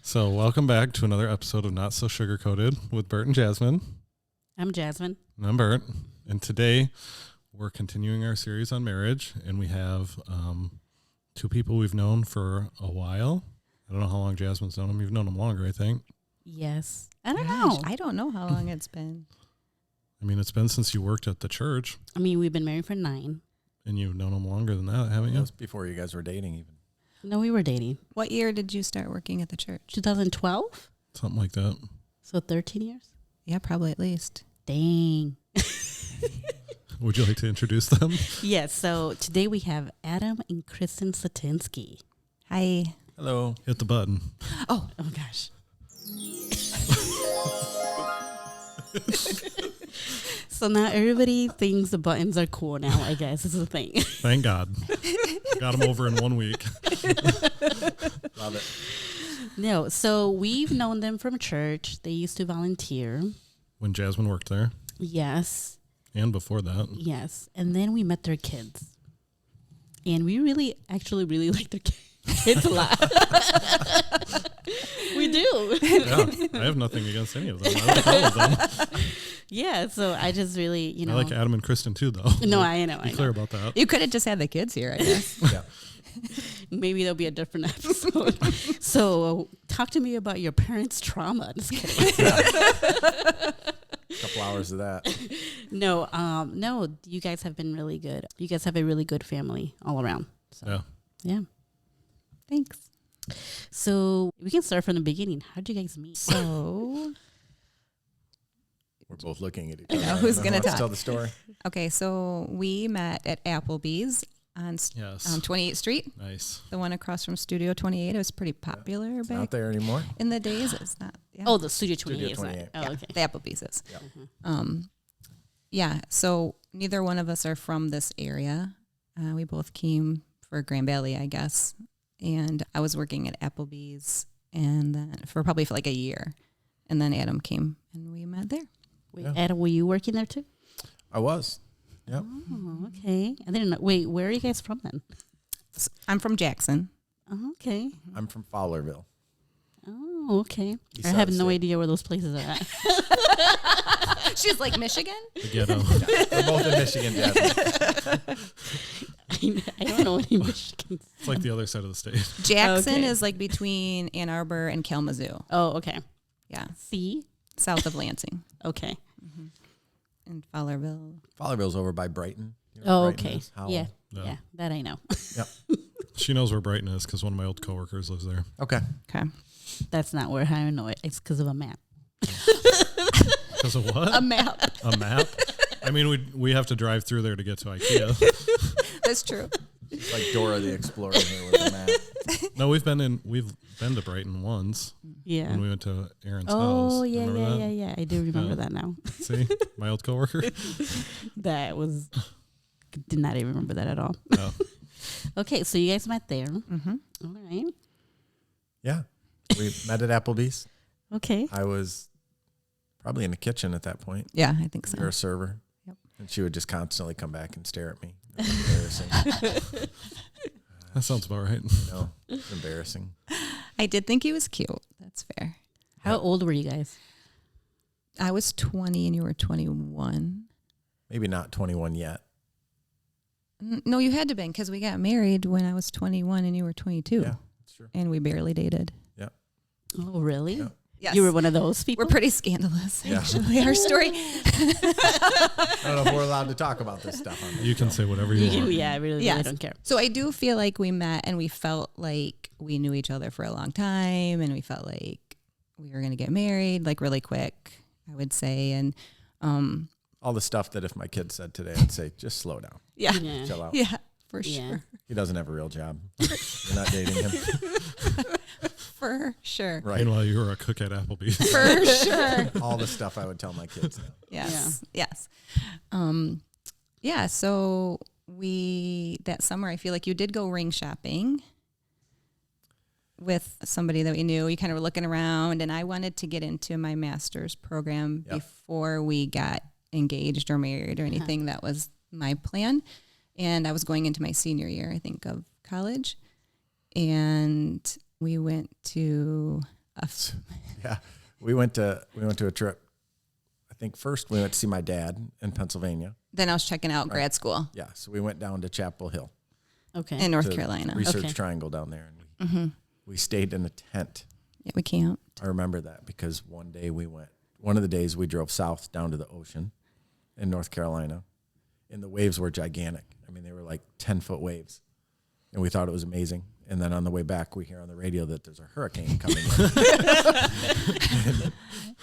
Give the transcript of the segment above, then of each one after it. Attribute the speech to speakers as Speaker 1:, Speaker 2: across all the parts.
Speaker 1: So welcome back to another episode of Not So Sugar Coated with Bert and Jasmine.
Speaker 2: I'm Jasmine.
Speaker 1: And I'm Bert. And today we're continuing our series on marriage, and we have two people we've known for a while. I don't know how long Jasmine's known them. You've known them longer, I think.
Speaker 2: Yes. I don't know.
Speaker 3: I don't know how long it's been.
Speaker 1: I mean, it's been since you worked at the church.
Speaker 2: I mean, we've been married for 9.
Speaker 1: And you've known them longer than that, haven't
Speaker 4: It
Speaker 1: you?
Speaker 4: was before you guys were dating even.
Speaker 2: No, we were dating.
Speaker 3: What year did you start working at the church?
Speaker 2: 2012?
Speaker 1: Something like that.
Speaker 2: So 13 years?
Speaker 3: Yeah, probably at least.
Speaker 2: Dang.
Speaker 1: Would you like to introduce them?
Speaker 2: Yes. So today we have Adam and Kristen Satinsky.
Speaker 3: Hi.
Speaker 4: Hello.
Speaker 1: Hit the button.
Speaker 2: Oh gosh. So now everybody thinks the buttons are cool now, I guess is the thing.
Speaker 1: Thank God. Got them over in 1 week.
Speaker 4: Love it.
Speaker 2: No, so we've known them from church. They used to volunteer.
Speaker 1: When Jasmine worked there.
Speaker 2: Yes.
Speaker 1: And before that.
Speaker 2: Yes. And then we met their kids. And we actually really like their kids a lot. We do.
Speaker 1: Yeah, I have nothing against any of them. I like all of them.
Speaker 2: Yeah, so I just really,
Speaker 1: I like Adam and Kristen too, though.
Speaker 2: No, I know.
Speaker 1: Be clear about that.
Speaker 3: You could have just had the kids here, I guess.
Speaker 4: Yeah.
Speaker 2: Maybe there'll be a different episode. So talk to me about your parents' trauma. Just kidding.
Speaker 4: A couple hours of that.
Speaker 2: No, you guys have been really good. You guys have a really good family all around. So, yeah.
Speaker 3: Thanks.
Speaker 2: So we can start from the beginning. How did you guys meet?
Speaker 3: So,
Speaker 4: We're both looking at each
Speaker 3: I
Speaker 4: other.
Speaker 3: know, who's
Speaker 4: Who
Speaker 3: gonna
Speaker 4: wants to
Speaker 3: talk?
Speaker 4: tell the story?
Speaker 3: okay, so we met at Applebee's on
Speaker 1: Yes.
Speaker 3: 28th Street,
Speaker 1: Nice.
Speaker 3: the one across from Studio 28. It was pretty popular
Speaker 4: It's
Speaker 3: back
Speaker 4: not there anymore.
Speaker 3: in the days. It's not. Yeah.
Speaker 2: Oh, the Studio 28
Speaker 4: Studio
Speaker 2: is that?
Speaker 4: 28.
Speaker 2: Oh,
Speaker 3: yeah,
Speaker 2: okay.
Speaker 3: the Applebee's is.
Speaker 4: Yeah.
Speaker 3: Yeah, so neither one of us are from this area. We both came for Grand Valley, I guess. And I was working at Applebee's and then for like a year. And then Adam came and we met there.
Speaker 2: Wait,
Speaker 4: Yeah.
Speaker 2: Adam, were you working there too?
Speaker 4: I was. Yep.
Speaker 2: Oh, okay. I didn't know. Wait, where are you guys from then?
Speaker 3: I'm from Jackson.
Speaker 2: Oh, okay.
Speaker 4: I'm from Fowlerville.
Speaker 2: Oh, okay.
Speaker 4: East
Speaker 2: I
Speaker 4: side
Speaker 2: have
Speaker 4: of the
Speaker 2: no
Speaker 4: state.
Speaker 2: idea where those places are at.
Speaker 3: She's like Michigan?
Speaker 1: The ghetto.
Speaker 4: We're both in Michigan, Jasmine.
Speaker 2: I don't know any Michigan.
Speaker 1: It's like the other side of the state.
Speaker 3: Jackson
Speaker 2: Okay.
Speaker 3: is like between Ann Arbor and Kalamazoo.
Speaker 2: Oh, okay.
Speaker 3: Yeah,
Speaker 2: See?
Speaker 3: south of Lansing.
Speaker 2: Okay.
Speaker 3: And Fowlerville.
Speaker 4: Fowlerville's over by Brighton. You know
Speaker 2: Oh,
Speaker 4: where Brighton
Speaker 2: okay.
Speaker 4: is? Howell.
Speaker 2: Yeah.
Speaker 1: Yeah.
Speaker 2: Yeah, that I know.
Speaker 4: Yep.
Speaker 1: She knows where Brighton is because one of my old coworkers lives there.
Speaker 4: Okay.
Speaker 3: Okay.
Speaker 2: That's not where I know it. It's because of a map.
Speaker 1: Because of what?
Speaker 3: A map.
Speaker 1: A map? I mean, we have to drive through there to get to IKEA.
Speaker 3: That's true.
Speaker 4: It's like Dora the Explorer here with a map.
Speaker 1: No, we've been to Brighton once
Speaker 2: Yeah.
Speaker 1: when we went to Aaron's house.
Speaker 2: Oh, yeah,
Speaker 1: Remember that?
Speaker 2: yeah. I do remember
Speaker 1: Yeah.
Speaker 2: that now.
Speaker 1: See, my old coworker.
Speaker 2: That was, did not even remember that at all.
Speaker 1: No.
Speaker 2: Okay, so you guys met there.
Speaker 3: Mm-hmm.
Speaker 2: All right.
Speaker 4: Yeah. We met at Applebee's.
Speaker 2: Okay.
Speaker 4: I was probably in the kitchen at that point.
Speaker 3: Yeah, I think so.
Speaker 4: You're a server.
Speaker 3: Yep.
Speaker 4: And she would just constantly come back and stare at me. It was embarrassing.
Speaker 1: That sounds about right.
Speaker 4: No, it's embarrassing.
Speaker 3: I did think he was cute. That's fair.
Speaker 2: How old were you guys?
Speaker 3: I was 20 and you were 21.
Speaker 4: Maybe not 21 yet.
Speaker 3: No, you had to been because we got married when I was 21 and you were 22.
Speaker 4: Yeah, that's true.
Speaker 3: And we barely dated.
Speaker 2: Oh, really?
Speaker 4: Yeah.
Speaker 3: Yes.
Speaker 2: You were one of those people?
Speaker 3: We're pretty scandalous,
Speaker 4: Yeah.
Speaker 3: actually. Our story.
Speaker 4: I don't know if we're allowed to talk about this stuff on this
Speaker 1: You can
Speaker 4: show.
Speaker 1: say whatever you want.
Speaker 2: Yeah, I really
Speaker 3: Yes.
Speaker 2: don't care.
Speaker 3: So I do feel like we met and we felt like we knew each other for a long time and we felt like we were going to get married like really quick, I would say. And
Speaker 4: All the stuff that if my kid said today, I'd say, just slow down.
Speaker 3: yeah.
Speaker 2: Yeah.
Speaker 4: Chill out.
Speaker 3: Yeah, for
Speaker 2: Yeah.
Speaker 3: sure.
Speaker 4: He doesn't have a real job. You're not dating him.
Speaker 3: For sure.
Speaker 4: Right.
Speaker 1: Meanwhile, you were a cook at Applebee's.
Speaker 3: For sure.
Speaker 4: All the stuff I would tell my kids now.
Speaker 3: Yes. Yes. Yeah. So that summer, I feel like you did go ring shopping with somebody that we knew. You kind of were looking around, and I wanted to get into my master's program
Speaker 4: Yep.
Speaker 3: before we got engaged or married or anything. That was my plan. And I was going into my senior year, I think, of college. And we went to
Speaker 4: Yeah, we went to a trip. I think first we went to see my dad in Pennsylvania.
Speaker 3: Then I was checking out grad school.
Speaker 4: Yeah, so we went down to Chapel Hill.
Speaker 2: Okay.
Speaker 3: In North
Speaker 4: to
Speaker 3: Carolina.
Speaker 4: Research
Speaker 2: Okay.
Speaker 4: Triangle down there, and we stayed in a tent.
Speaker 3: Yeah, we camped.
Speaker 4: I remember that because one of the days we drove south down to the ocean in North Carolina, and the waves were gigantic. I mean, they were like 10-foot waves, and we thought it was amazing. And then on the way back, we hear on the radio that there's a hurricane coming in.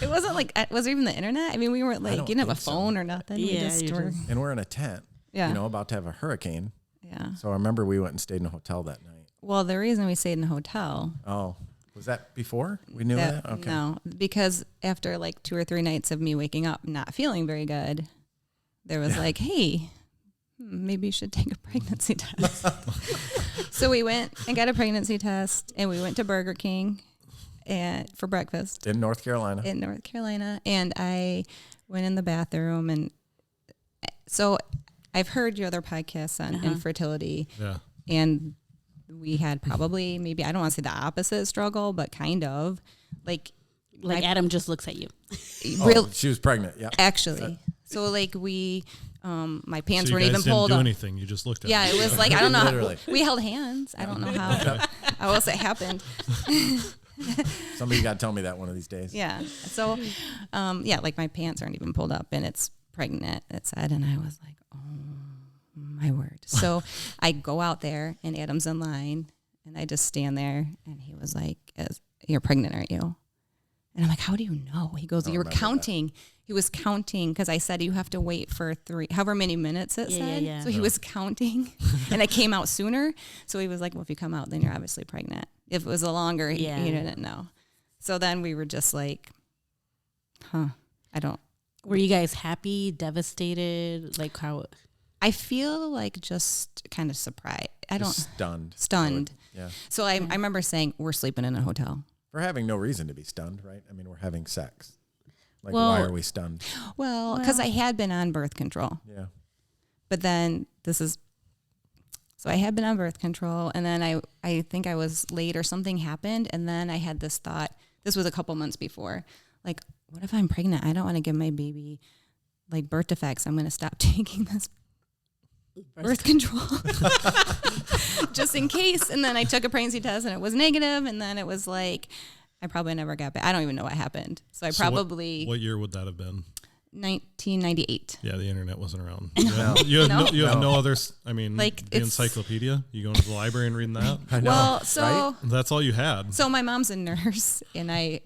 Speaker 3: It wasn't like, was there even the internet? I mean, we weren't like,
Speaker 4: don't
Speaker 3: you didn't have a
Speaker 4: think so.
Speaker 3: phone or nothing.
Speaker 2: Yeah,
Speaker 3: we just
Speaker 2: you
Speaker 3: were,
Speaker 2: just-
Speaker 4: And we're in a tent,
Speaker 3: Yeah.
Speaker 4: about to have a hurricane.
Speaker 3: yeah.
Speaker 4: So I remember we went and stayed in a hotel that night.
Speaker 3: Well, the reason we stayed in a hotel.
Speaker 4: Oh, was that before? We knew that? Okay.
Speaker 3: No, because after like 2 or 3 nights of me waking up not feeling very good, there was like, hey, maybe you should take a pregnancy test. So we went and got a pregnancy test, and we went to Burger King for breakfast
Speaker 4: In North Carolina.
Speaker 3: in North Carolina. And I went in the bathroom. And so I've heard your other podcasts on infertility.
Speaker 1: Yeah.
Speaker 3: And we had probably, maybe, I don't want to say the opposite struggle, but kind of like
Speaker 2: Like
Speaker 3: my-
Speaker 2: Adam just looks at you.
Speaker 3: real,
Speaker 4: She was pregnant. Yeah.
Speaker 3: actually. So like we, my pants
Speaker 1: So you
Speaker 3: weren't
Speaker 1: guys
Speaker 3: even pulled
Speaker 1: didn't do
Speaker 3: up.
Speaker 1: anything. You just looked at
Speaker 3: Yeah,
Speaker 1: it.
Speaker 3: it was like, I don't know.
Speaker 4: Literally.
Speaker 3: We held hands. I don't know how else it happened.
Speaker 4: Somebody got to tell me that one of these days.
Speaker 3: Yeah. So, yeah, like my pants aren't even pulled up and it's pregnant, it said. And I was like, oh my word. So I go out there and Adam's in line and I just stand there and he was like, you're pregnant, aren't you? And I'm like, how do you know? He goes, you were
Speaker 4: remember
Speaker 3: counting. He was counting because I said you have to wait for however many minutes it
Speaker 2: Yeah,
Speaker 3: said.
Speaker 2: yeah.
Speaker 3: So he was counting and I came out sooner. So he was like, well, if you come out, then you're obviously pregnant. If it was a longer, he didn't know. So then we were just like, I don't.
Speaker 2: Were you guys happy, devastated? Like how?
Speaker 3: I feel like just kind of surprised. I don't.
Speaker 4: Just stunned.
Speaker 3: Stunned.
Speaker 4: Yeah.
Speaker 3: So I remember saying, we're sleeping in a hotel.
Speaker 4: We're having no reason to be stunned, right? I mean, we're having sex. Like,
Speaker 2: Well-
Speaker 4: why are we stunned?
Speaker 3: Well, because I had been on birth control.
Speaker 4: Yeah.
Speaker 3: But then so I had been on birth control and then I think I was late or something happened. And then I had this thought, this was a couple months before, like, what if I'm pregnant? I don't want to give my baby like birth defects. I'm going to stop taking this birth control just in case. And then I took a pregnancy test and it was negative. And then it was like, I probably never got back. I don't even know what happened. So I
Speaker 1: So
Speaker 3: probably
Speaker 1: What year would that have been?
Speaker 3: 1998.
Speaker 1: Yeah, the internet wasn't around. You have no others. I mean,
Speaker 3: Like,
Speaker 1: the
Speaker 3: it's-
Speaker 1: encyclopedia. You going to the library and reading that.
Speaker 4: I know.
Speaker 3: Well, so
Speaker 4: right?
Speaker 1: That's all you had.
Speaker 3: So my mom's a nurse, and I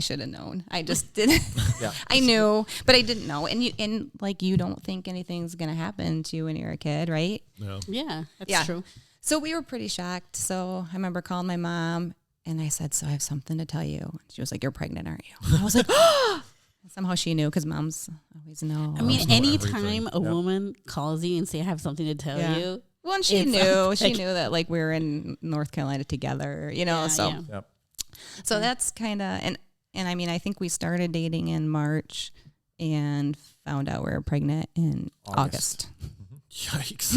Speaker 3: should have known. I just didn't.
Speaker 4: Yeah.
Speaker 3: I knew, but I didn't know. And you don't think anything's gonna happen to you when you're a kid, right?
Speaker 1: Yeah.
Speaker 2: Yeah, that's
Speaker 3: Yeah.
Speaker 2: true.
Speaker 3: So we were pretty shocked. So I remember calling my mom, and I said, "So I have something to tell you." She was like, "You're pregnant, aren't you?" And I was like, "Oh!" Somehow she knew because moms always know.
Speaker 2: I mean,
Speaker 1: know
Speaker 2: anytime
Speaker 1: everything.
Speaker 2: a woman calls you and say, "I have something to tell
Speaker 3: Yeah.
Speaker 2: you,"
Speaker 3: well, and she
Speaker 2: it's
Speaker 3: knew.
Speaker 2: like-
Speaker 3: She knew that like we were in North Carolina together,
Speaker 2: Yeah,
Speaker 3: So
Speaker 2: yeah.
Speaker 4: Yep.
Speaker 3: So that's kind of, and I mean, I think we started dating in March and found out we were pregnant in August.
Speaker 1: Yikes.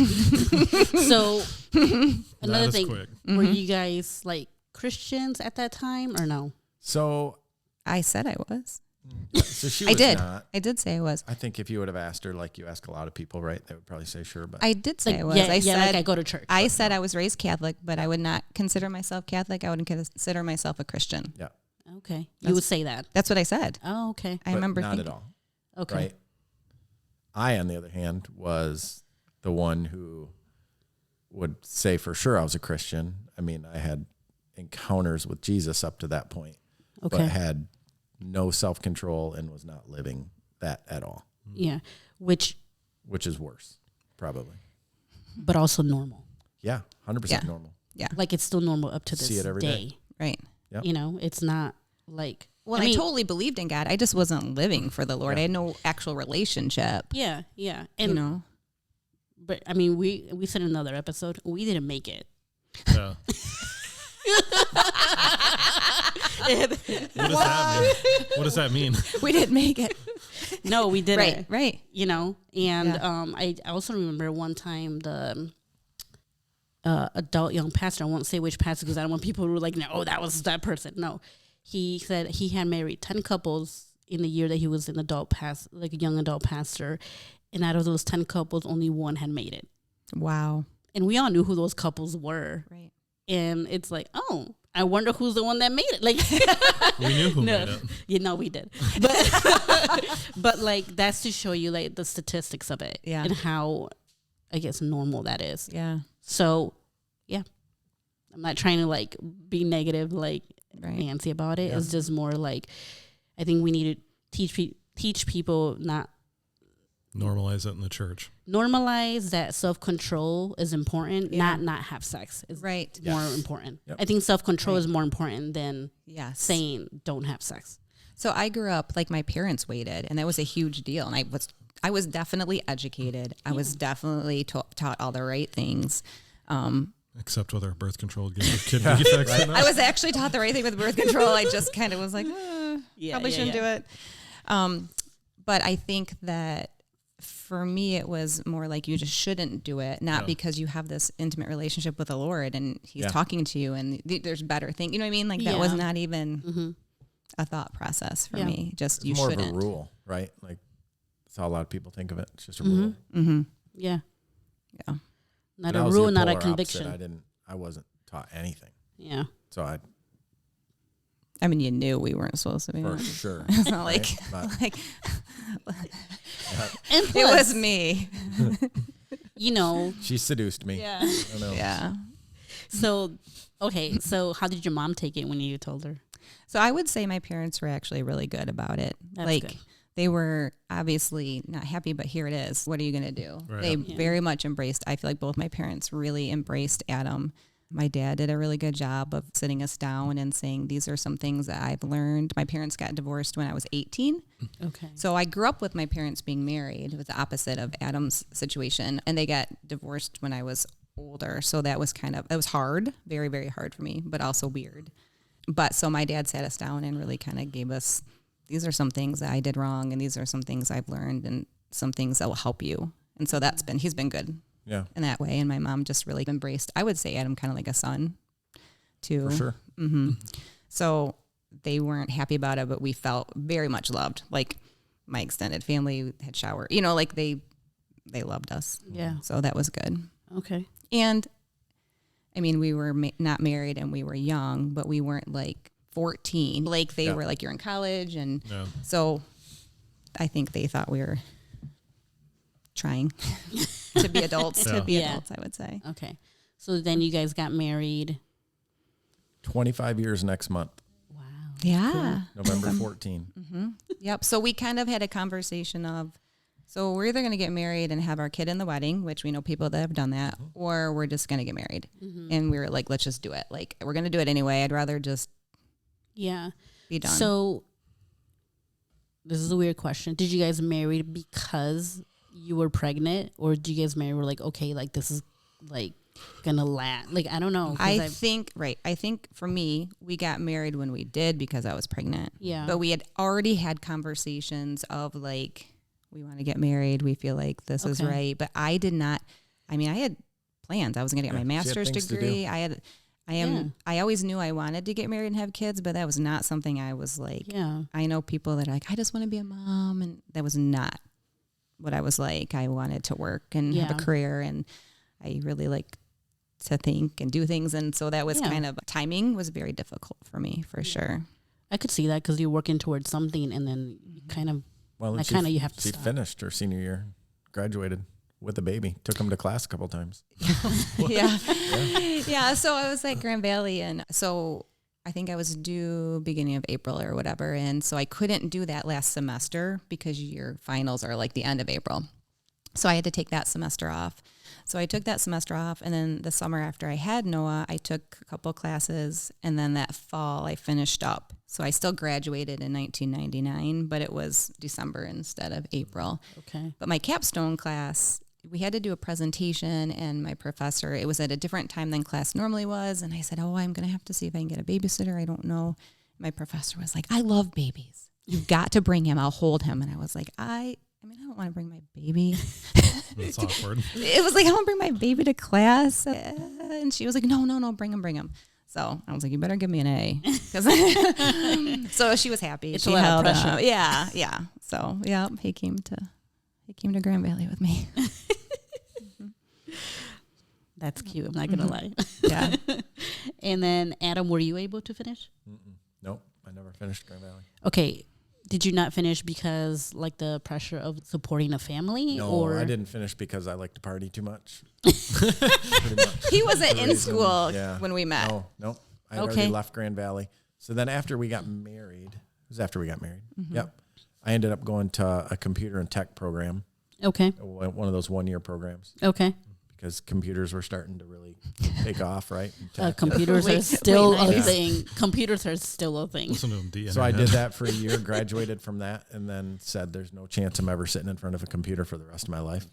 Speaker 2: So
Speaker 1: That
Speaker 2: another
Speaker 1: is
Speaker 2: thing,
Speaker 1: quick.
Speaker 2: were you guys like Christians at that time or no?
Speaker 4: So,
Speaker 3: I said I was.
Speaker 4: she
Speaker 3: I
Speaker 4: was
Speaker 3: did.
Speaker 4: not.
Speaker 3: I did say I was.
Speaker 4: I think if you would have asked her, like you ask a lot of people, right, they would probably say sure. But
Speaker 3: I did say
Speaker 2: Like,
Speaker 3: I was.
Speaker 2: yeah,
Speaker 3: I said
Speaker 2: like I go to church.
Speaker 3: I said I was raised Catholic, but I would not consider myself Catholic. I would consider myself a Christian.
Speaker 4: yeah,
Speaker 2: Okay, you would say that.
Speaker 3: That's what I said.
Speaker 2: Oh, okay,
Speaker 3: I
Speaker 4: but
Speaker 3: remember
Speaker 4: not
Speaker 3: thinking,
Speaker 4: at all.
Speaker 2: okay.
Speaker 4: Right. I, on the other hand, was the one who would say for sure I was a Christian. I mean, I had encounters with Jesus up to that point,
Speaker 2: Okay.
Speaker 4: but had no self-control and was not living that at all,
Speaker 2: Yeah, which,
Speaker 4: which is worse, probably.
Speaker 2: but also normal.
Speaker 4: Yeah, 100%
Speaker 3: Yeah.
Speaker 4: normal.
Speaker 2: Like it's still normal up to this
Speaker 4: See it every day.
Speaker 3: Right.
Speaker 4: Yep.
Speaker 2: You know, it's not like.
Speaker 3: Well, I,
Speaker 2: mean,
Speaker 3: totally believed in God. I just wasn't living for the Lord. I had no actual relationship.
Speaker 2: Yeah, yeah, and
Speaker 3: You know.
Speaker 2: but I mean, we said in another episode we didn't make it.
Speaker 1: Yeah. What does that mean?
Speaker 3: We didn't make it.
Speaker 2: No, we didn't.
Speaker 3: Right. Right.
Speaker 2: You know, and
Speaker 3: Yeah.
Speaker 2: I also remember one time adult young pastor. I won't say which pastor because I don't want people who are like, no, oh, that was that person. No, he said he had married 10 couples in the year that he was an like a young adult pastor, and out of those 10 couples, only one had made it.
Speaker 3: Wow.
Speaker 2: And we all knew who those couples were.
Speaker 3: Right.
Speaker 2: And it's like, oh, I wonder who's the one that made it. Like,
Speaker 1: We knew who made it.
Speaker 2: you know, we did. But like, that's to show you like the statistics of it and how, I guess, normal that is.
Speaker 3: Yeah.
Speaker 2: So, yeah, I'm not trying to like be negative like Nancy about it. Yeah. It's just more like, I think we need to teach people not
Speaker 1: normalize it in the church.
Speaker 2: Normalize that self-control is important, not have sex is more important. Yep. I think self-control is more important than saying don't have sex.
Speaker 3: So I grew up, like my parents waited, and that was a huge deal. And I was definitely educated. I was definitely taught all the right things.
Speaker 1: Except with our birth control kid defects.
Speaker 3: I was actually taught the right thing with birth control. I just kind of was like, probably shouldn't do it. But I think that for me, it was more like you just shouldn't do it, not because you have this intimate relationship with the Lord and he's talking to you and there's better things. You know what I mean? Like that was not even a thought process for me. Just you shouldn't.
Speaker 4: More of a rule, right? Like that's how a lot of people think of it. It's just a rule.
Speaker 2: Mm-hmm. Yeah. Yeah. Not a rule, not a conviction.
Speaker 4: Opposite. I wasn't taught anything.
Speaker 2: Yeah.
Speaker 4: So
Speaker 3: I mean, you knew we weren't supposed to be.
Speaker 4: For sure.
Speaker 3: It's not like, and plus, it was me.
Speaker 2: You know.
Speaker 4: She seduced me.
Speaker 2: Yeah.
Speaker 4: I know.
Speaker 3: Yeah.
Speaker 2: So, okay. So how did your mom take it when you told her?
Speaker 3: So I would say my parents were actually really good about it.
Speaker 2: That's good.
Speaker 3: They were obviously not happy, but here it is. What are you going to do? Right. They very much embraced. I feel like both my parents really embraced Adam. My dad did a really good job of sitting us down and saying, these are some things that I've learned. My parents got divorced when I was 18.
Speaker 2: Okay. So
Speaker 3: I grew up with my parents being married. It was the opposite of Adam's situation. And they got divorced when I was older. So that was it was hard, very, very hard for me, but also weird. But so my dad sat us down and really kind of gave us, these are some things that I did wrong. And these are some things I've learned and some things that will help you. And so he's been good. Yeah. In that way. And my mom just really embraced, I would say Adam kind of like a son too.
Speaker 4: For sure.
Speaker 3: Mm-hmm. So they weren't happy about it, but we felt very much loved. Like my extended family had showered, like they loved us.
Speaker 2: Yeah.
Speaker 3: So that was good.
Speaker 2: Okay.
Speaker 3: And I mean, we were not married and we were young, but we weren't like 14. Like they were like, you're in college. And so I think they thought we were trying to be adults, I would say.
Speaker 2: Okay. So then you guys got married.
Speaker 4: 25 years next month.
Speaker 2: Wow.
Speaker 3: Yeah.
Speaker 4: Cool. November 14.
Speaker 3: Mm-hmm. Yep. So we kind of had a conversation of, so we're either going to get married and have our kid in the wedding, which we know people that have done that, or we're just going to get married. Mm-hmm. And we were like, let's just do it. Like, we're going to do it anyway. I'd rather just be done.
Speaker 2: So this is a weird question. Did you guys marry because you were pregnant, or did you guys marry were like, okay, like this is like gonna last? Like, I don't know.
Speaker 3: I think for me, we got married when we did because I was pregnant.
Speaker 2: Yeah.
Speaker 3: But we had already had conversations of like, we want to get married. We feel like this is right. But I did not, I had plans. I was going to get my master's degree. I always knew I wanted to get married and have kids, but that was not something I was like, I know people that are like, I just want to be a mom. And that was not what I was like. I wanted to work and have a career, and I really like to think and do things. And so that was kind of, timing was very difficult for me, for sure.
Speaker 2: I could see that because you're working towards something and then you kind of, you have to
Speaker 4: She
Speaker 2: stop.
Speaker 4: finished her senior year, graduated with a baby, took him to class a couple of times.
Speaker 3: Yeah. So I was at Grand Valley, and so I think I was due beginning of April or whatever. And so I couldn't do that last semester because your finals are like the end of April. So I had to take that semester off. So I took that semester off, and then the summer after I had Noah, I took a couple classes, and then that fall I finished up. So I still graduated in 1999, but it was December instead of April.
Speaker 2: Okay.
Speaker 3: But my capstone class, we had to do a presentation, and my professor, it was at a different time than class normally was, and I said, I'm going to have to see if I can get a babysitter. I don't know. My professor was like, I love babies. You've got to bring him. I'll hold him. And I was like, I I mean, I don't want to bring my baby.
Speaker 1: That's awkward.
Speaker 3: It was like, I don't bring my baby to class. And she was like, no, bring him. So I was like, you better give me an A. So she was happy.
Speaker 2: It's
Speaker 3: she
Speaker 2: a lot of
Speaker 3: held
Speaker 2: pressure.
Speaker 3: Yeah. So yeah, he came to Grand Valley with me.
Speaker 2: That's cute. I'm not gonna lie.
Speaker 3: Yeah.
Speaker 2: And then Adam, were you able to finish?
Speaker 4: Nope, I never finished Grand Valley.
Speaker 2: Okay. Did you not finish because like the pressure of supporting a family?
Speaker 4: No,
Speaker 2: or
Speaker 4: I didn't finish because I like to party too much. Pretty much.
Speaker 3: He wasn't in
Speaker 4: Reason,
Speaker 3: school
Speaker 4: yeah.
Speaker 3: when we met.
Speaker 4: No. I had
Speaker 2: Okay.
Speaker 4: already left Grand Valley. So then after we got married, it was after we got married.
Speaker 3: Mm-hmm.
Speaker 4: Yep. I ended up going to a computer and tech program,
Speaker 2: Okay.
Speaker 4: one of those 1-year programs,
Speaker 2: Okay.
Speaker 4: because computers were starting to really take off, right? And tech.
Speaker 2: Computers
Speaker 3: Late-
Speaker 2: are still
Speaker 3: late
Speaker 2: a
Speaker 3: 90s.
Speaker 2: thing. Computers are still a thing.
Speaker 1: Listen to him, D.
Speaker 4: So I did that for a year, graduated from that, and then said, there's no chance I'm ever sitting in front of a computer for the rest of my life.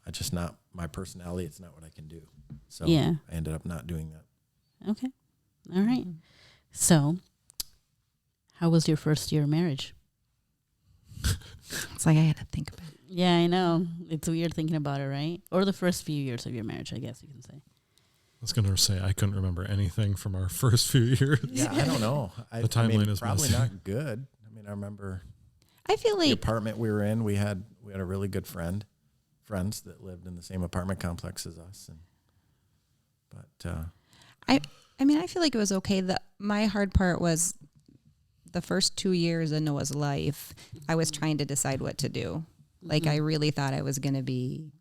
Speaker 4: I just not my personality. It's not what I can do. So
Speaker 2: Yeah.
Speaker 4: I ended up not doing that.
Speaker 2: Okay. All right. So, how was your first year of marriage?
Speaker 3: It's like I had to think about it.
Speaker 2: Yeah, I know. It's weird thinking about it, right? Or the first few years of your marriage, I guess you can say.
Speaker 1: I was going to say I couldn't remember anything from our first few years.
Speaker 4: Yeah, I don't know.
Speaker 1: The timeline is
Speaker 4: probably
Speaker 1: messy.
Speaker 4: not good. I mean, I remember
Speaker 3: I feel
Speaker 4: the
Speaker 3: like
Speaker 4: apartment we were in. We had a really good friends that lived in the same apartment complex as us,
Speaker 3: I mean, I feel like it was okay. My hard part was the first 2 years of Noah's life. I was trying to decide what to do. Like I really thought I was going to be.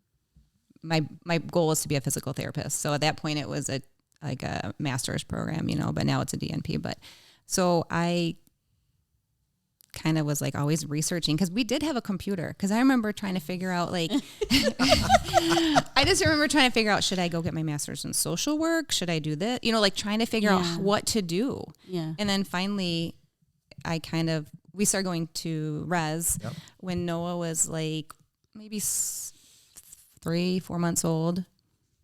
Speaker 3: My goal was to be a physical therapist. So at that point, it was a master's program, but now it's a DNP. But so I kind of was like always researching because we did have a computer. Because I remember trying to figure out I just remember trying to figure out, should I go get my master's in social work? Should I do this? Like trying to figure out what to do.
Speaker 2: Yeah.
Speaker 3: And then finally, we started going to Res when Noah was like maybe 3-4 months old.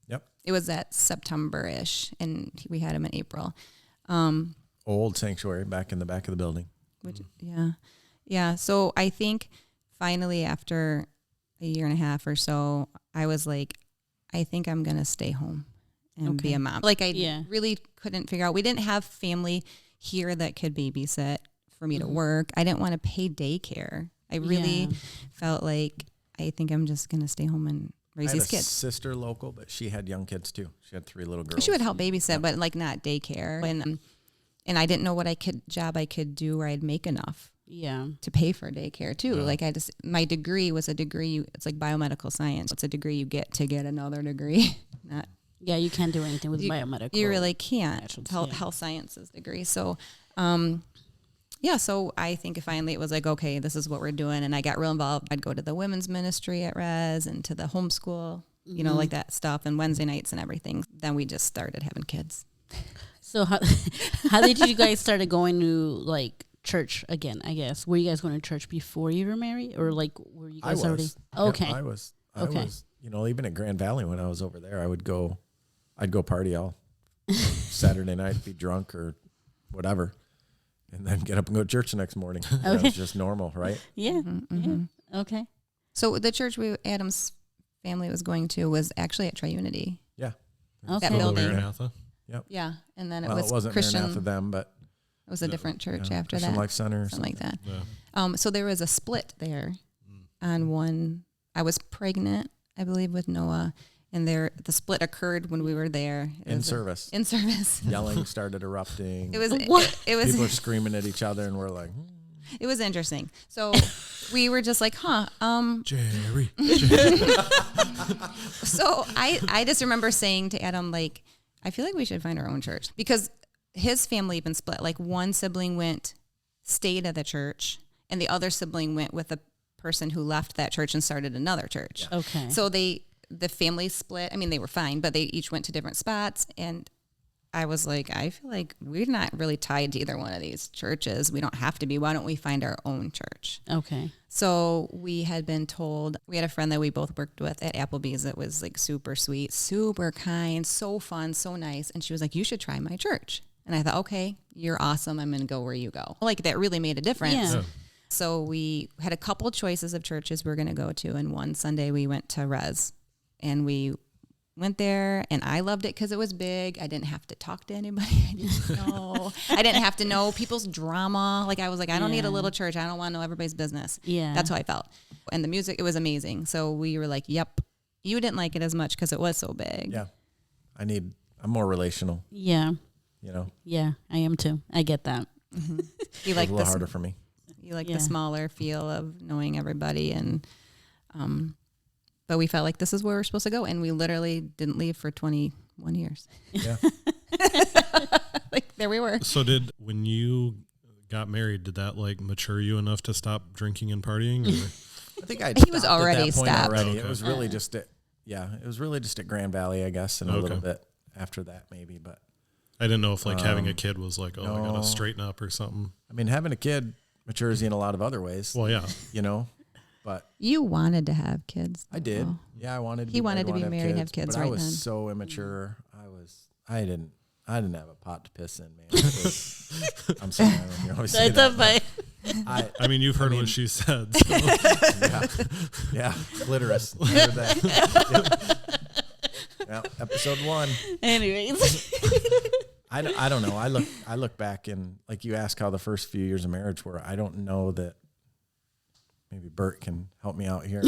Speaker 4: Yep.
Speaker 3: It was that September-ish, and we had him in April.
Speaker 4: Old sanctuary back in the back of the building.
Speaker 3: Yeah. So I think finally after a year and a half or so, I was like, I think I'm going to stay home and be a mom. Like I really couldn't figure out. We didn't have family here that could babysit for me to work. I didn't want to pay daycare. I really felt like I think I'm just going to stay home and raise these kids.
Speaker 4: Sister local, but she had young kids too. She had 3 little girls.
Speaker 3: She would help babysit, but like not daycare. And I didn't know what job I could do where I'd make enough to pay for daycare too. Like my degree was a degree. It's like biomedical science. It's a degree you get to get another degree.
Speaker 2: Yeah, you can't do anything with biomedical.
Speaker 3: You really can't.
Speaker 2: Specialty,
Speaker 3: Health sciences degree. So, so I think finally it was like, okay, this is what we're doing. And I got real involved. I'd go to the women's ministry at Res and to the homeschool, like that stuff, and Wednesday nights and everything. Then we just started having kids.
Speaker 2: So how did you guys started going to like church again? I guess were you guys going to church before you were married, or like were you guys already? Okay,
Speaker 4: I was. Even at Grand Valley when I was over there, I'd go party all Saturday night, be drunk or whatever, and then get up and go to church the next morning. That was just normal, right?
Speaker 2: Yeah. Okay.
Speaker 3: So the church Adam's family was going to was actually at Triunity.
Speaker 4: Yeah.
Speaker 2: Okay.
Speaker 3: That building.
Speaker 1: Maranatha.
Speaker 4: Yep.
Speaker 3: Yeah, and then
Speaker 4: It wasn't
Speaker 3: Christian.
Speaker 4: Maranatha then, but
Speaker 3: It was a different church after
Speaker 4: Christian
Speaker 3: that.
Speaker 4: Life Center or
Speaker 3: something like that.
Speaker 1: Yeah.
Speaker 3: So there was a split there on one. I was pregnant, I believe, with Noah, and the split occurred when we were there.
Speaker 4: In service.
Speaker 3: In service.
Speaker 4: Yelling started erupting.
Speaker 3: It was
Speaker 2: What?
Speaker 3: It was
Speaker 4: People were screaming at each other, and we're like,
Speaker 3: it was interesting. So we were just like,
Speaker 1: Jerry.
Speaker 3: So I just remember saying to Adam, like, I feel like we should find our own church because his family even split. Like one sibling stayed at the church, and the other sibling went with a person who left that church and started another church.
Speaker 2: Yeah. Okay.
Speaker 3: So the family split. I mean, they were fine, but they each went to different spots. And I was like, I feel like we're not really tied to either one of these churches. We don't have to be. Why don't we find our own church?
Speaker 2: Okay.
Speaker 3: So we had been told, we had a friend that we both worked with at Applebee's that was like super sweet, super kind, so fun, so nice. And she was like, you should try my church. And I thought, okay, you're awesome. I'm going to go where you go. Like that really made a difference.
Speaker 2: Yeah.
Speaker 3: So we had a couple choices of churches we were going to go to. And one Sunday we went to Res, and we went there, and I loved it because it was big. I didn't have to talk to anybody. I didn't have to know people's drama. Like I was like, I don't need a little church. I don't want to know everybody's business.
Speaker 2: Yeah.
Speaker 3: That's how I felt. And the music, it was amazing. So we were like, yep. You didn't like it as much because it was so big.
Speaker 4: Yeah. I'm more relational,
Speaker 2: Yeah.
Speaker 4: you know.
Speaker 2: Yeah, I am too. I get that.
Speaker 3: You
Speaker 4: It's a
Speaker 3: like
Speaker 4: little harder for me.
Speaker 3: You like
Speaker 2: Yeah.
Speaker 3: the smaller feel of knowing everybody, and but we felt like this is where we're supposed to go, and we literally didn't leave for 21 years.
Speaker 4: Yeah.
Speaker 3: Like there we were.
Speaker 1: So when you got married, did that like mature you enough to stop drinking and partying? Or?
Speaker 4: I think I
Speaker 3: He was already stopped.
Speaker 4: already.
Speaker 1: Okay.
Speaker 4: It was really just at Grand Valley, I guess, and a little bit after that maybe. But
Speaker 1: I didn't know if like having a kid was like, I
Speaker 4: no.
Speaker 1: gotta straighten up or something.
Speaker 4: I mean, having a kid matures you in a lot of other ways.
Speaker 1: Well, yeah.
Speaker 4: You know, but
Speaker 3: You wanted to have kids.
Speaker 4: I did.
Speaker 3: though.
Speaker 4: Yeah, I wanted.
Speaker 3: He wanted to be married and have kids
Speaker 4: but I
Speaker 3: right
Speaker 4: was
Speaker 3: then.
Speaker 4: so immature. I didn't have a pot to piss in, man. It was, I'm sorry. I don't know, say
Speaker 2: That's
Speaker 4: that,
Speaker 2: a
Speaker 4: but
Speaker 1: I mean, you've heard what she said. So.
Speaker 4: yeah, clitoris. Heard that. Yeah, episode 1.
Speaker 2: Anyways.
Speaker 4: I don't know. I look back and like you ask how the first few years of marriage were. I don't know that. Maybe Bert can help me out here.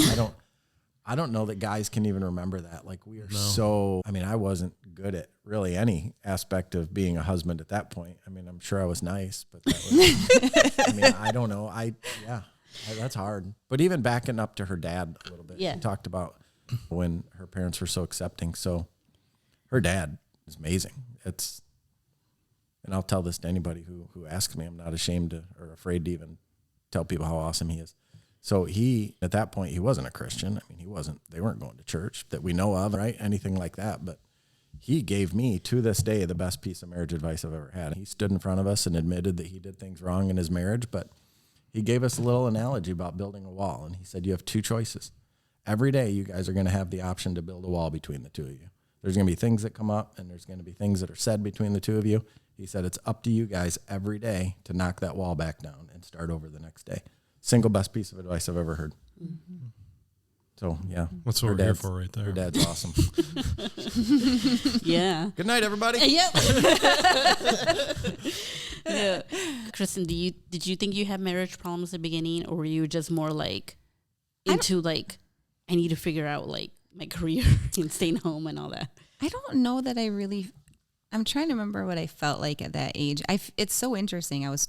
Speaker 4: I don't know that guys can even remember that. Like we are so. I mean, I wasn't good at really any aspect of being a husband at that point. I mean, I'm sure I was nice, but that was. I mean, I don't know. That's hard. But even backing up to her dad a little bit,
Speaker 2: Yeah.
Speaker 4: she talked about when her parents were so accepting. So her dad is amazing. And I'll tell this to anybody who asks me. I'm not ashamed to or afraid to even tell people how awesome he is. So at that point, he wasn't a Christian. I mean, they weren't going to church that we know of, right? Anything like that. But he gave me, to this day, the best piece of marriage advice I've ever had. He stood in front of us and admitted that he did things wrong in his marriage, but he gave us a little analogy about building a wall. And he said, you have 2 choices. Every day, you guys are going to have the option to build a wall between the 2 of you. There's going to be things that come up, and there's going to be things that are said between the 2 of you. He said, it's up to you guys every day to knock that wall back down and start over the next day. Single best piece of advice I've ever heard. Mm-hmm. So, yeah.
Speaker 1: That's what we're here for right there.
Speaker 4: Her dad's awesome.
Speaker 2: Yeah.
Speaker 4: Good night, everybody.
Speaker 2: Yep. Yeah. Kristen, did you think you had marriage problems at the beginning, or were you just more like into like I need to figure out like my career and staying home and all that?
Speaker 3: I don't know that I really. I'm trying to remember what I felt like at that age. It's so interesting. I was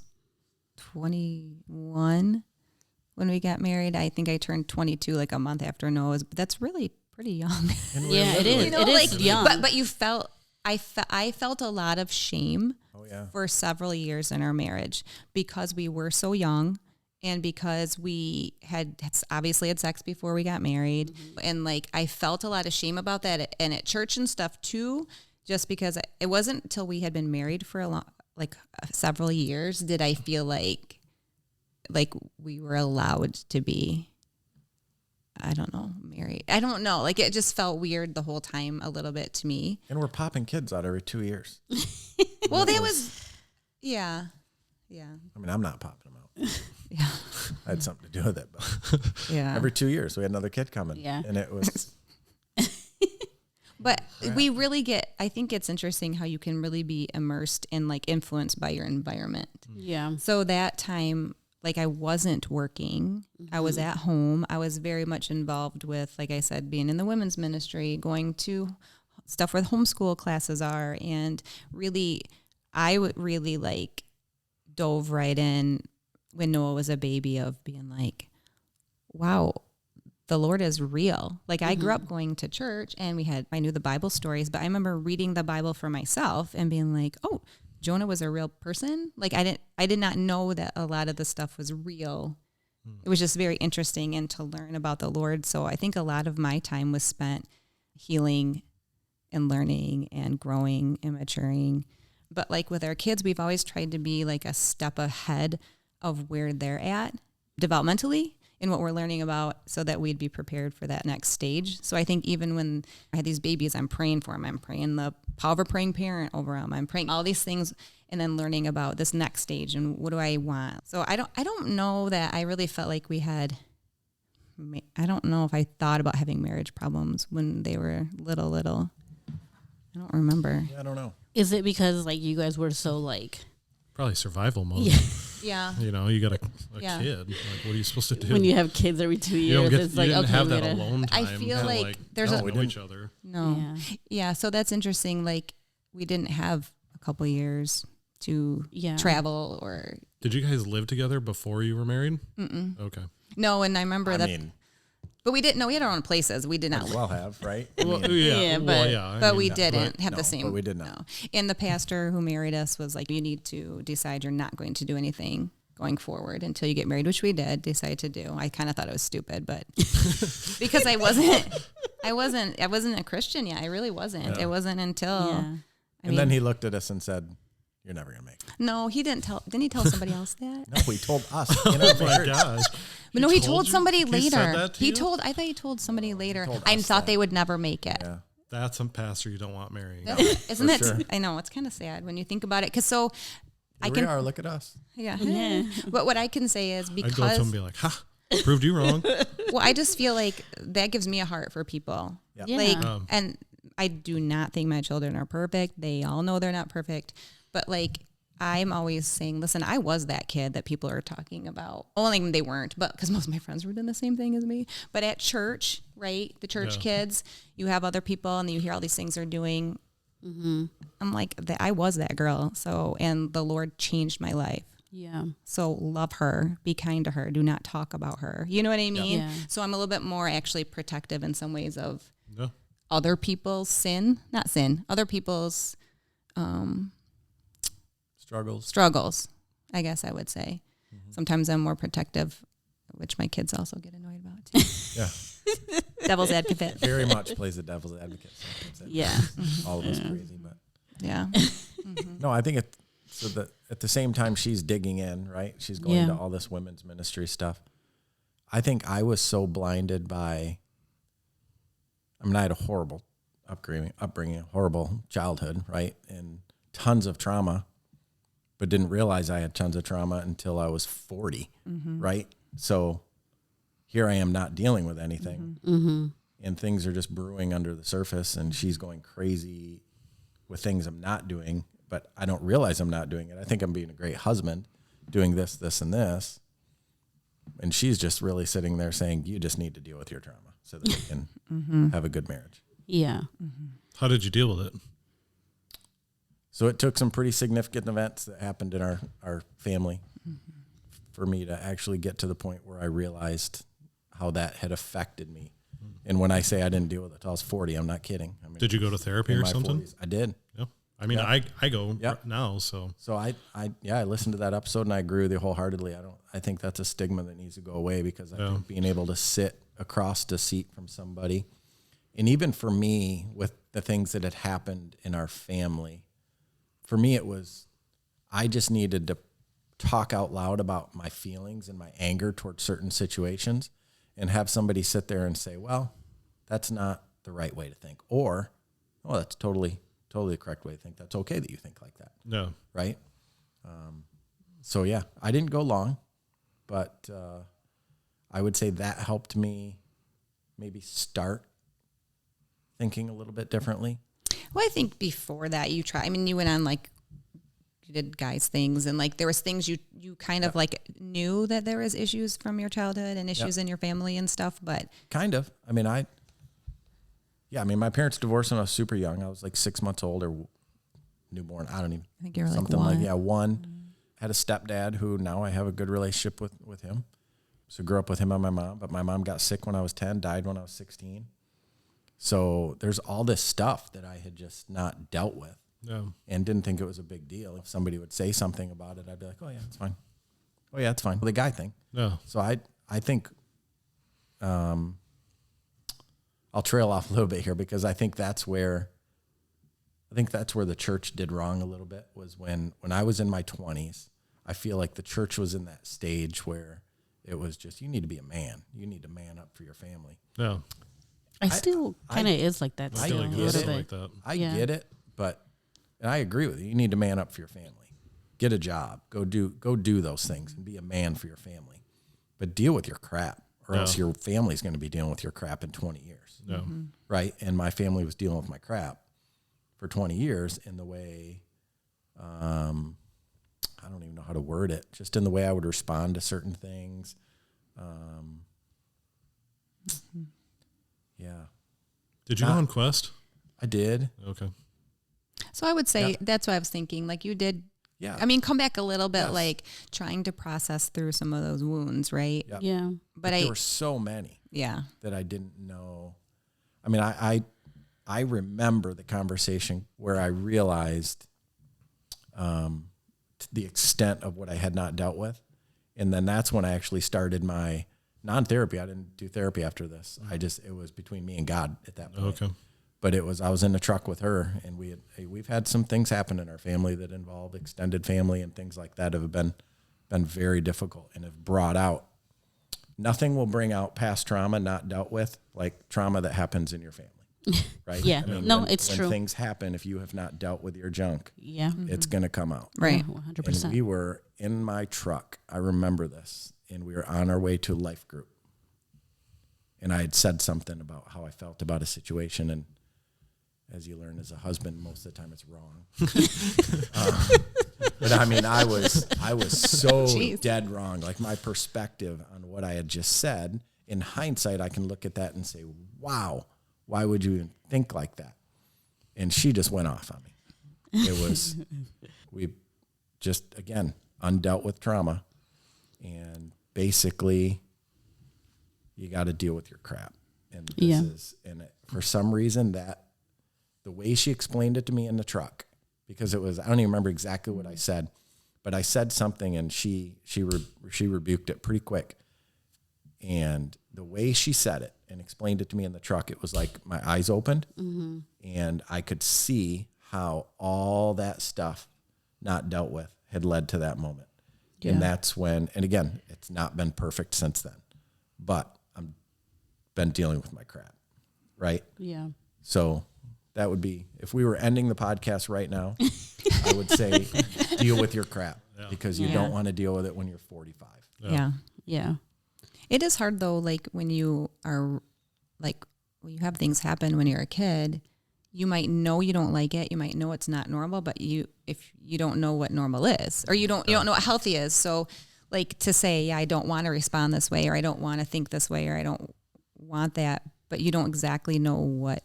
Speaker 3: 21 when we got married. I think I turned 22 like a month after Noah's, but that's really pretty young.
Speaker 2: Yeah, it is.
Speaker 3: You know,
Speaker 2: it is
Speaker 3: like,
Speaker 2: young.
Speaker 3: But you felt, I felt a lot of shame for several years in our marriage because we were so young and because we had obviously had sex before we got married. Mm-hmm. And like, I felt a lot of shame about that. And at church and stuff too, just because it wasn't until we had been married for several years did I feel like we were allowed to be, I don't know, married. I don't know. Like it just felt weird the whole time a little bit to me.
Speaker 4: And we're popping kids out every 2 years.
Speaker 3: Well, that was, yeah.
Speaker 4: I mean, I'm not popping them out.
Speaker 3: Yeah.
Speaker 4: I had something to do with it. But
Speaker 3: Yeah.
Speaker 4: every 2 years, we had another kid coming.
Speaker 2: Yeah.
Speaker 4: And it was...
Speaker 3: But we really I think it's interesting how you can really be immersed and like influenced by your environment.
Speaker 2: Yeah.
Speaker 3: So that time, like I wasn't working. Mm-hmm. I was at home. I was very much involved with, like I said, being in the women's ministry, going to stuff where the homeschool classes are. And really, I would really like dove right in when Noah was a baby of being like, wow, the Lord is real. Like I grew up going to church and I knew the Bible stories, but I remember reading the Bible for myself and being like, oh, Jonah was a real person. Like I did not know that a lot of the stuff was real. It was just very interesting and to learn about the Lord. So I think a lot of my time was spent healing and learning and growing and maturing. But like with our kids, we've always tried to be like a step ahead of where they're at developmentally. in what we're learning about so that we'd be prepared for that next stage. So I think even when I had these babies, I'm praying for them. I'm praying the power of a praying parent over them. I'm praying all these things and then learning about this next stage and what do I want. So I don't know that I really felt like we had, I don't know if I thought about having marriage problems when they were little. I don't remember.
Speaker 4: Yeah, I don't know.
Speaker 2: Is it because like you guys were so like
Speaker 1: probably survival mode.
Speaker 2: Yeah.
Speaker 3: Yeah.
Speaker 1: You know, you got a
Speaker 3: Yeah.
Speaker 1: kid. Like, what are you supposed to do?
Speaker 2: when you have kids every 2
Speaker 1: you don't
Speaker 2: years?
Speaker 1: get,
Speaker 2: It's
Speaker 1: you
Speaker 2: like
Speaker 1: didn't
Speaker 2: okay,
Speaker 1: have
Speaker 2: we
Speaker 1: that
Speaker 2: gotta-
Speaker 1: alone
Speaker 3: I
Speaker 1: time.
Speaker 3: feel
Speaker 1: to,
Speaker 3: like there's
Speaker 1: get
Speaker 3: a-
Speaker 1: to know each other.
Speaker 3: No.
Speaker 2: Yeah.
Speaker 3: Yeah. So that's interesting. Like we didn't have a couple years to
Speaker 2: Yeah.
Speaker 3: travel or
Speaker 1: Did you guys live together before you were married?
Speaker 3: mm-mm.
Speaker 1: Okay.
Speaker 3: No. And I remember
Speaker 4: I
Speaker 3: that,
Speaker 4: mean,
Speaker 3: but we didn't know we had our own places. We did not
Speaker 4: might as well have, right? I
Speaker 1: Well,
Speaker 4: mean,
Speaker 1: yeah.
Speaker 2: Yeah,
Speaker 1: well,
Speaker 2: but-
Speaker 1: yeah. I
Speaker 3: but
Speaker 1: mean,
Speaker 3: we
Speaker 1: yeah,
Speaker 3: didn't
Speaker 1: but-
Speaker 3: have
Speaker 4: no,
Speaker 3: the same.
Speaker 4: but we did not.
Speaker 3: No. And the pastor who married us was like, you need to decide you're not going to do anything going forward until you get married, which we did decide to do. I kind of thought it was stupid, but because I wasn't a Christian yet. I really wasn't.
Speaker 4: Yeah.
Speaker 3: It wasn't until,
Speaker 2: Yeah.
Speaker 4: And then he looked at us and said, "You're never gonna make it."
Speaker 3: no, he didn't he tell somebody else that?
Speaker 4: No, he told us. In our
Speaker 1: Oh my
Speaker 4: marriage.
Speaker 1: gosh.
Speaker 3: But no, he
Speaker 1: told
Speaker 3: told
Speaker 1: you?
Speaker 3: somebody
Speaker 1: He said
Speaker 3: later.
Speaker 1: that to you?
Speaker 3: I thought he told somebody later.
Speaker 4: told
Speaker 3: I
Speaker 4: us
Speaker 3: thought
Speaker 4: that.
Speaker 3: they would never make it.
Speaker 4: Yeah.
Speaker 1: That's a pastor you don't want marrying.
Speaker 3: Isn't it?
Speaker 4: sure.
Speaker 3: I know it's kind of sad when you think about it. Cause so I
Speaker 4: Here
Speaker 3: can,
Speaker 4: we are. Look at us.
Speaker 3: yeah.
Speaker 2: Yeah.
Speaker 3: But what I can say is
Speaker 1: I'd go up to him
Speaker 3: because,
Speaker 1: and be like, ha, proved you wrong.
Speaker 3: well, I just feel like that gives me a heart for people.
Speaker 4: Yep.
Speaker 2: Yeah.
Speaker 3: Like,
Speaker 1: Um,
Speaker 3: and I do not think my children are perfect. They all know they're not perfect, but like, I'm always saying, listen, I was that kid that people are talking about. Well, like they weren't, but because most of my friends were doing the same thing as me. But at church, right, the church
Speaker 1: Yeah.
Speaker 3: kids, you have other people and you hear all these things they're doing. I'm like, I was that girl. So, and the Lord changed my life.
Speaker 2: Yeah.
Speaker 3: So love her, be kind to her, do not talk about her. You know what I mean?
Speaker 2: Yeah.
Speaker 3: So I'm a little bit more actually protective in some ways of
Speaker 1: No.
Speaker 3: other people's other people's struggles, I guess I would say. Sometimes I'm more protective, which my kids also get annoyed about too.
Speaker 4: Yeah.
Speaker 3: Devil's advocate.
Speaker 4: Very much plays the devil's advocate. Sometimes.
Speaker 2: Yeah.
Speaker 4: All of us crazy, but
Speaker 3: Yeah.
Speaker 4: no, I think so that at the same time she's digging in, right? She's going
Speaker 2: Yeah.
Speaker 4: to all this women's ministry stuff. I think I was so blinded by, I had a horrible upbringing, a horrible childhood, right? And tons of trauma, but didn't realize I had tons of trauma until I was 40, right? So here I am not dealing with anything. And things are just brewing under the surface, and she's going crazy with things I'm not doing, but I don't realize I'm not doing it. I think I'm being a great husband doing this, this, and this. And she's just really sitting there saying, you just need to deal with your trauma so that we can have a good marriage.
Speaker 2: Yeah.
Speaker 1: How did you deal with it?
Speaker 4: So it took some pretty significant events that happened in our family for me to actually get to the point where I realized how that had affected me. And when I say I didn't deal with it until I was 40, I'm not kidding. I mean,
Speaker 1: Did you go to therapy
Speaker 4: in
Speaker 1: or
Speaker 4: my
Speaker 1: something?
Speaker 4: 40s. I did.
Speaker 1: Yeah. I mean,
Speaker 4: Yeah.
Speaker 1: I go
Speaker 4: Yeah.
Speaker 1: now, so
Speaker 4: So I listened to that episode and I agree with you wholeheartedly. I think that's a stigma that needs to go away, because I think being able to sit across the seat from somebody, and even for me with the things that had happened in our family, for me it was, I just needed to talk out loud about my feelings and my anger towards certain situations and have somebody sit there and say, well, that's not the right way to think, or, oh, that's totally the correct way to think. That's okay that you think like that.
Speaker 1: no.
Speaker 4: Right. So yeah, I didn't go long, but I would say that helped me maybe start thinking a little bit differently.
Speaker 3: Well, I think before that you went on like, you did guys things and like there was things you kind of like knew that there was issues from your childhood and issues in your family and stuff, but
Speaker 4: Kind of. I mean, my parents divorced when I was super young. I was like 6 months old or newborn. I don't even.
Speaker 3: I think you were like
Speaker 4: something
Speaker 3: one.
Speaker 4: one. Had a stepdad who now I have a good relationship with him. So grew up with him and my mom, but my mom got sick when I was 10, died when I was 16. So there's all this stuff that I had just not dealt with
Speaker 1: No.
Speaker 4: and didn't think it was a big deal. If somebody would say something about it, I'd be like, oh yeah, it's fine. Oh yeah, it's fine. The guy thing.
Speaker 1: No.
Speaker 4: So I think I'll trail off a little bit here, because I think that's where the church did wrong a little bit, was when I was in my 20s. I feel like the church was in that stage where it was just, you need to be a man. You need to man up for your family.
Speaker 1: Yeah.
Speaker 2: I still kind of is like that.
Speaker 4: I
Speaker 2: Still,
Speaker 4: get
Speaker 2: a little
Speaker 4: it.
Speaker 2: bit.
Speaker 1: Like that.
Speaker 4: I
Speaker 2: Yeah.
Speaker 4: get it, but and I agree with you. You need to man up for your family. Get a job. Go do those things and be a man for your family. But deal with your crap, or else your family's going to be dealing with your crap in 20 years.
Speaker 1: Yeah.
Speaker 4: Right? And my family was dealing with my crap for 20 years in the way, I don't even know how to word it, just in the way I would respond to certain things. Yeah.
Speaker 1: Did you go on Quest?
Speaker 4: I did.
Speaker 1: Okay.
Speaker 3: So I would say that's what I was thinking. Like you did.
Speaker 4: Yeah.
Speaker 3: I mean, come back a little bit,
Speaker 4: Yes.
Speaker 3: like trying to process through some of those wounds, right?
Speaker 4: Yep.
Speaker 2: Yeah.
Speaker 3: But
Speaker 4: there were so many
Speaker 3: yeah.
Speaker 4: that I didn't know. I mean, I remember the conversation where I realized the extent of what I had not dealt with. And then that's when I actually started my non-therapy. I didn't do therapy after this. It was between me and God at that point.
Speaker 1: Okay.
Speaker 4: But I was in the truck with her, and we've had some things happen in our family that involve extended family and things like that have been very difficult and have brought out. Nothing will bring out past trauma not dealt with like trauma that happens in your family, right?
Speaker 2: Yeah. No, it's
Speaker 4: when
Speaker 2: true.
Speaker 4: things happen, if you have not dealt with your junk,
Speaker 2: Yeah.
Speaker 4: it's going to come out.
Speaker 3: Right.
Speaker 2: 100%.
Speaker 4: And we were in my truck. I remember this, and we were on our way to life group. And I had said something about how I felt about a situation, and as you learn as a husband, most of the time it's wrong. But I mean, I was so
Speaker 3: Jeez.
Speaker 4: dead wrong. Like my perspective on what I had just said, in hindsight, I can look at that and say, wow, why would you even think like that? And she just went off on me. It was, we just, again, undealt with trauma. And basically, you got to deal with your crap. And for some reason, that the way she explained it to me in the truck, because it was, I don't even remember exactly what I said, but I said something and she rebuked it pretty quick. And the way she said it and explained it to me in the truck, it was like my eyes opened and I could see how all that stuff not dealt with had led to that moment. Yeah. And that's when, and again, it's not been perfect since then, but I'm been dealing with my crap. Right.
Speaker 2: Yeah.
Speaker 4: So that would be, if we were ending the podcast right now, I would say deal with your crap because you don't want to deal with it when you're 45.
Speaker 3: Yeah.
Speaker 2: Yeah.
Speaker 3: It is hard though, like when you are like, when you have things happen when you're a kid, you might know you don't like it. You might know it's not normal, but if you don't know what normal is, or you don't know what healthy is. So like to say, yeah, I don't want to respond this way, or I don't want to think this way, or I don't want that, but you don't exactly know what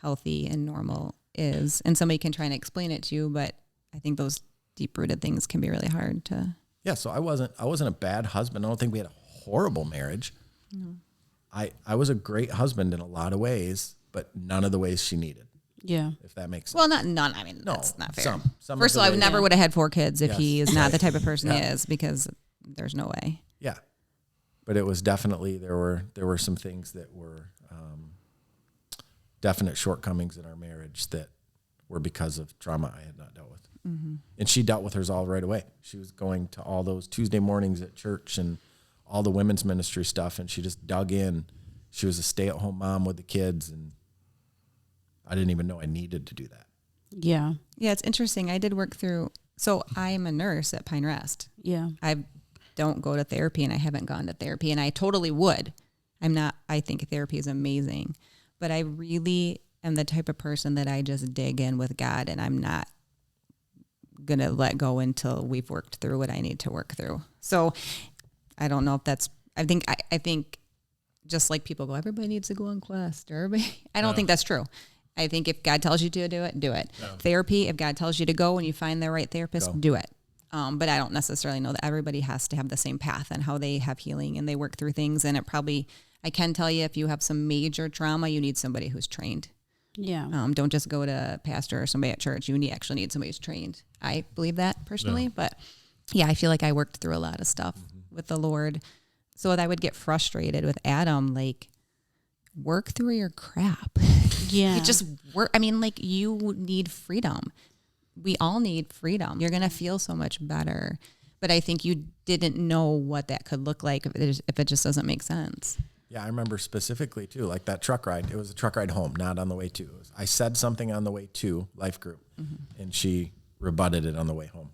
Speaker 3: healthy and normal is. And somebody can try and explain it to you, but I think those deep rooted things can be really hard to.
Speaker 4: Yeah. So I wasn't a bad husband. I don't think we had a horrible marriage. No. I was a great husband in a lot of ways, but none of the ways she needed.
Speaker 2: Yeah.
Speaker 4: If that makes sense.
Speaker 3: Well, not none. I mean,
Speaker 4: No,
Speaker 3: that's not fair.
Speaker 4: some
Speaker 3: First of all, I never would have had 4 kids if
Speaker 4: Yes.
Speaker 3: he is not the type of person he
Speaker 4: Yeah.
Speaker 3: is, because there's no way.
Speaker 4: Yeah. But it was definitely, there were some things that were definite shortcomings in our marriage that were because of trauma I had not dealt with. Mm-hmm. And she dealt with hers all right away. She was going to all those Tuesday mornings at church and all the women's ministry stuff, and she just dug in. She was a stay-at-home mom with the kids, and I didn't even know I needed to do that.
Speaker 2: Yeah.
Speaker 3: Yeah, it's interesting. I did work through, so I'm a nurse at Pine Rest.
Speaker 2: Yeah.
Speaker 3: I don't go to therapy, and I haven't gone to therapy, and I totally would. I think therapy is amazing, but I really am the type of person that I just dig in with God, and I'm not going to let go until we've worked through what I need to work through. So I don't know if that's, I think just like people go, everybody needs to go on Quest, or everybody, I don't think that's true. I think if God tells you to do it, do it. Yeah. Therapy, if God tells you to go and you find the right therapist, do it. But I don't necessarily know that everybody has to have the same path and how they have healing and they work through things. And I can tell you, if you have some major trauma, you need somebody who's trained.
Speaker 2: Yeah.
Speaker 3: Don't just go to a pastor or somebody at church. You actually need somebody who's trained. I believe that personally, but yeah, I feel like I worked through a lot of stuff with the Lord. So that I would get frustrated with Adam, like, work through your crap.
Speaker 2: Yeah.
Speaker 3: You just work. I mean, like, you need freedom. We all need freedom. You're going to feel so much better. But I think you didn't know what that could look like if it just doesn't make sense.
Speaker 4: Yeah, I remember specifically too, like that truck ride. It was a truck ride home, not on the way to. I said something on the way to Life Group, and she rebutted it on the way home.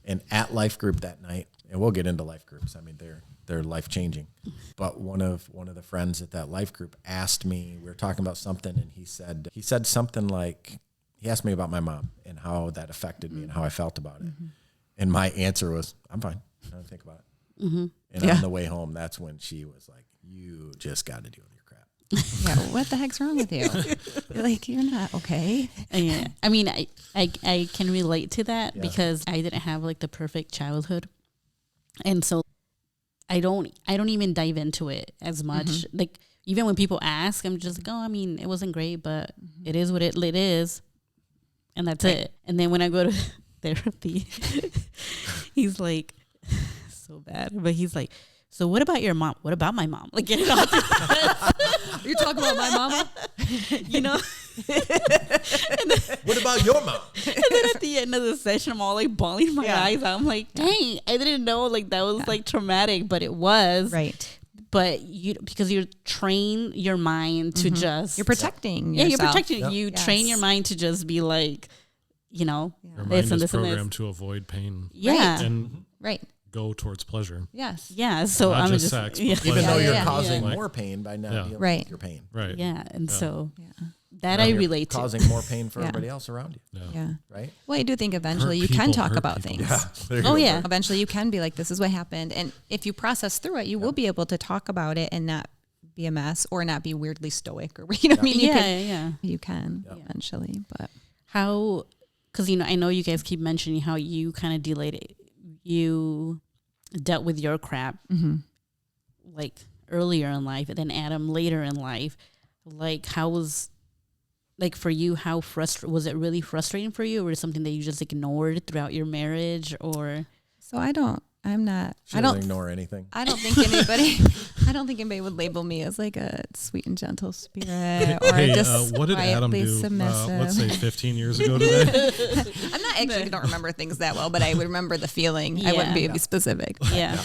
Speaker 4: And at Life Group that night, and we'll get into Life Groups. I mean, they're life changing. But one of the friends at that Life Group asked me. We were talking about something, and he said something like, he asked me about my mom and how that affected me and how I felt about it. And my answer was, I'm fine. I don't think about it. And on the way home, that's when she was like, you just got to deal with your crap.
Speaker 3: Yeah, what the heck's wrong with you? Like, you're not okay.
Speaker 2: Yeah, I mean, I can relate to that because I didn't have like the perfect childhood, and so I don't even dive into it as much. Like even when people ask, I'm just like, oh, I mean, it wasn't great, but it is what it is, and that's it. And then when I go to therapy, he's like, so bad, but he's like, so what about your mom? What about my mom? Like, get it off.
Speaker 3: You're talking about my mama?
Speaker 2: You know?
Speaker 4: What about your mom?
Speaker 2: And then at the end of the session, I'm all like bawling my eyes out. I'm like, dang, I didn't know like that was like traumatic, but it was.
Speaker 3: Right.
Speaker 2: But because you train your mind to just.
Speaker 3: You're protecting
Speaker 2: yourself.
Speaker 3: yourself.
Speaker 2: You're protecting. You train your mind to just be like, you know,
Speaker 1: Your
Speaker 2: this
Speaker 1: mind
Speaker 2: and
Speaker 1: is
Speaker 2: this and this.
Speaker 1: programmed to avoid pain
Speaker 2: Yeah.
Speaker 1: and
Speaker 3: Right.
Speaker 1: go towards pleasure.
Speaker 3: Yes.
Speaker 2: Yeah. So
Speaker 1: Not
Speaker 2: I'm
Speaker 1: just
Speaker 2: just.
Speaker 1: sex, but
Speaker 2: Yeah.
Speaker 1: pleasure.
Speaker 4: Even though you're
Speaker 3: Yeah.
Speaker 4: causing
Speaker 1: Yeah.
Speaker 4: more pain by not dealing
Speaker 3: Right.
Speaker 4: with your pain.
Speaker 1: Right.
Speaker 2: Yeah. And so
Speaker 3: Yeah.
Speaker 2: that
Speaker 4: Now
Speaker 2: I
Speaker 4: you're
Speaker 2: relate to.
Speaker 4: causing more pain for
Speaker 3: Yeah.
Speaker 4: everybody else around you,
Speaker 3: Yeah.
Speaker 4: right?
Speaker 3: Well, I do think eventually
Speaker 1: Hurt
Speaker 3: you can
Speaker 1: people
Speaker 3: talk
Speaker 1: hurt
Speaker 3: about
Speaker 1: people.
Speaker 3: things.
Speaker 4: There you
Speaker 2: Oh,
Speaker 4: go.
Speaker 2: yeah.
Speaker 3: Eventually you can be like, this is what happened. And if you process through it, you will be able to talk about it and not be a mess or not be weirdly stoic or, you know what I mean? You can eventually, but.
Speaker 2: How, because, you know, I know you guys keep mentioning how you kind of you dealt with your crap like earlier in life and then Adam later in life. Like, how was, like for you, how was it really frustrating for you, or was it something that you just ignored throughout your marriage? Or
Speaker 3: So I don't
Speaker 4: ignore anything.
Speaker 3: I don't think anybody would label me as like a sweet and gentle spirit or
Speaker 1: Hey,
Speaker 3: just
Speaker 1: what did Adam
Speaker 3: quietly
Speaker 1: do?
Speaker 3: submissive.
Speaker 1: Let's say 15 years ago today.
Speaker 3: I'm not actually don't remember things that well, but I would remember the feeling. I wouldn't be able to be specific.
Speaker 2: yeah.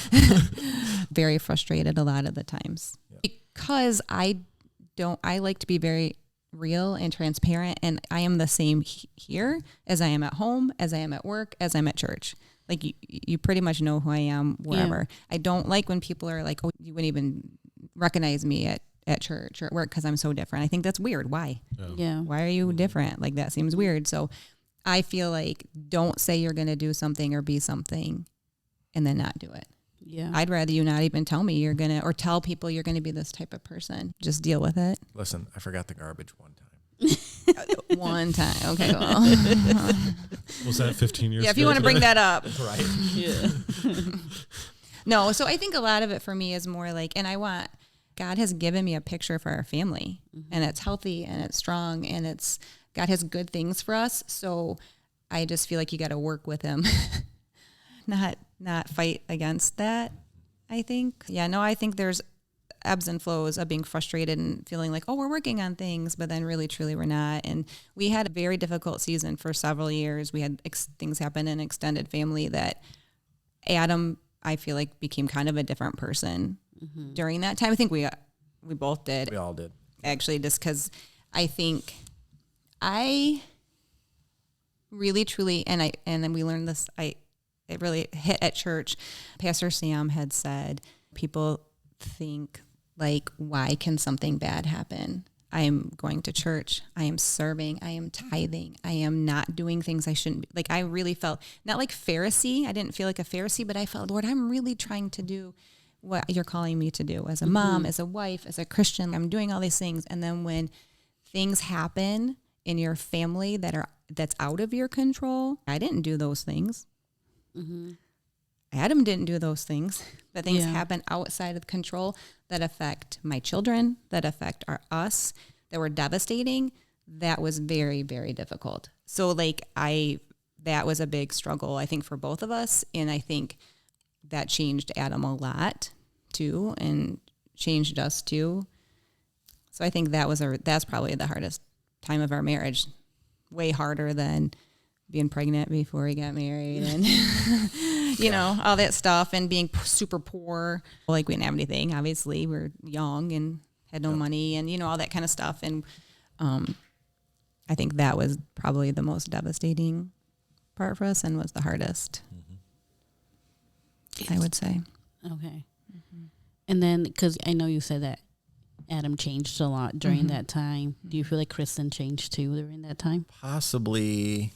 Speaker 3: Very frustrated a lot of the times because I like to be very real and transparent, and I am the same here as I am at home, as I am at work, as I'm at church. Like you pretty much know who I am wherever. I don't like when people are like, oh, you wouldn't even recognize me at church or at work because I'm so different. I think that's weird. Why?
Speaker 2: Yeah.
Speaker 3: Why are you different? Like that seems weird. So I feel like don't say you're going to do something or be something and then not do it.
Speaker 2: Yeah.
Speaker 3: I'd rather you not even tell me you're going to, or tell people you're going to be this type of person. Just deal with it.
Speaker 4: Listen, I forgot the garbage one time.
Speaker 3: One time. Okay, well.
Speaker 1: Was that 15 years ago?
Speaker 3: Yeah, if you want to bring that up.
Speaker 4: Right.
Speaker 2: Yeah.
Speaker 3: No, so I think a lot of it for me is more like, and God has given me a picture for our family, and it's healthy and it's strong and God has good things for us. So I just feel like you got to work with him, not fight against that. I think. Yeah, no, I think there's ebbs and flows of being frustrated and feeling like, oh, we're working on things, but then really, truly we're not. And we had a very difficult season for several years. We had things happen in extended family that Adam, I feel like, became kind of a different person during that time. I think we both did.
Speaker 4: We all did.
Speaker 3: Actually, just because I think I really, truly, and then we learned this, it really hit at church. Pastor Sam had said, people think like, why can something bad happen? I am going to church. I am serving. I am tithing. I am not doing things I shouldn't be. Like, I really felt not like Pharisee. I didn't feel like a Pharisee, but I felt, Lord, I'm really trying to do what you're calling me to do as a mom, as a wife, as a Christian. I'm doing all these things. And then when things happen in your family that's out of your control, I didn't do those things. Adam didn't do those things. The things happen outside of control that affect my children, that affect us, that were devastating. That was very, very difficult. So that was a big struggle, I think, for both of us. And I think that changed Adam a lot too, and changed us too. So I think that's probably the hardest time of our marriage. Way harder than being pregnant before we got married and you know, all that stuff, and being super poor. Like we didn't have anything, obviously. We were young and had no money and, you know, all that kind of stuff. And I think that was probably the most devastating part for us and was the hardest, I would say.
Speaker 2: Okay. And then, because I know you said that Adam changed a lot during that time. Do you feel like Kristen changed too during that time?
Speaker 4: Possibly.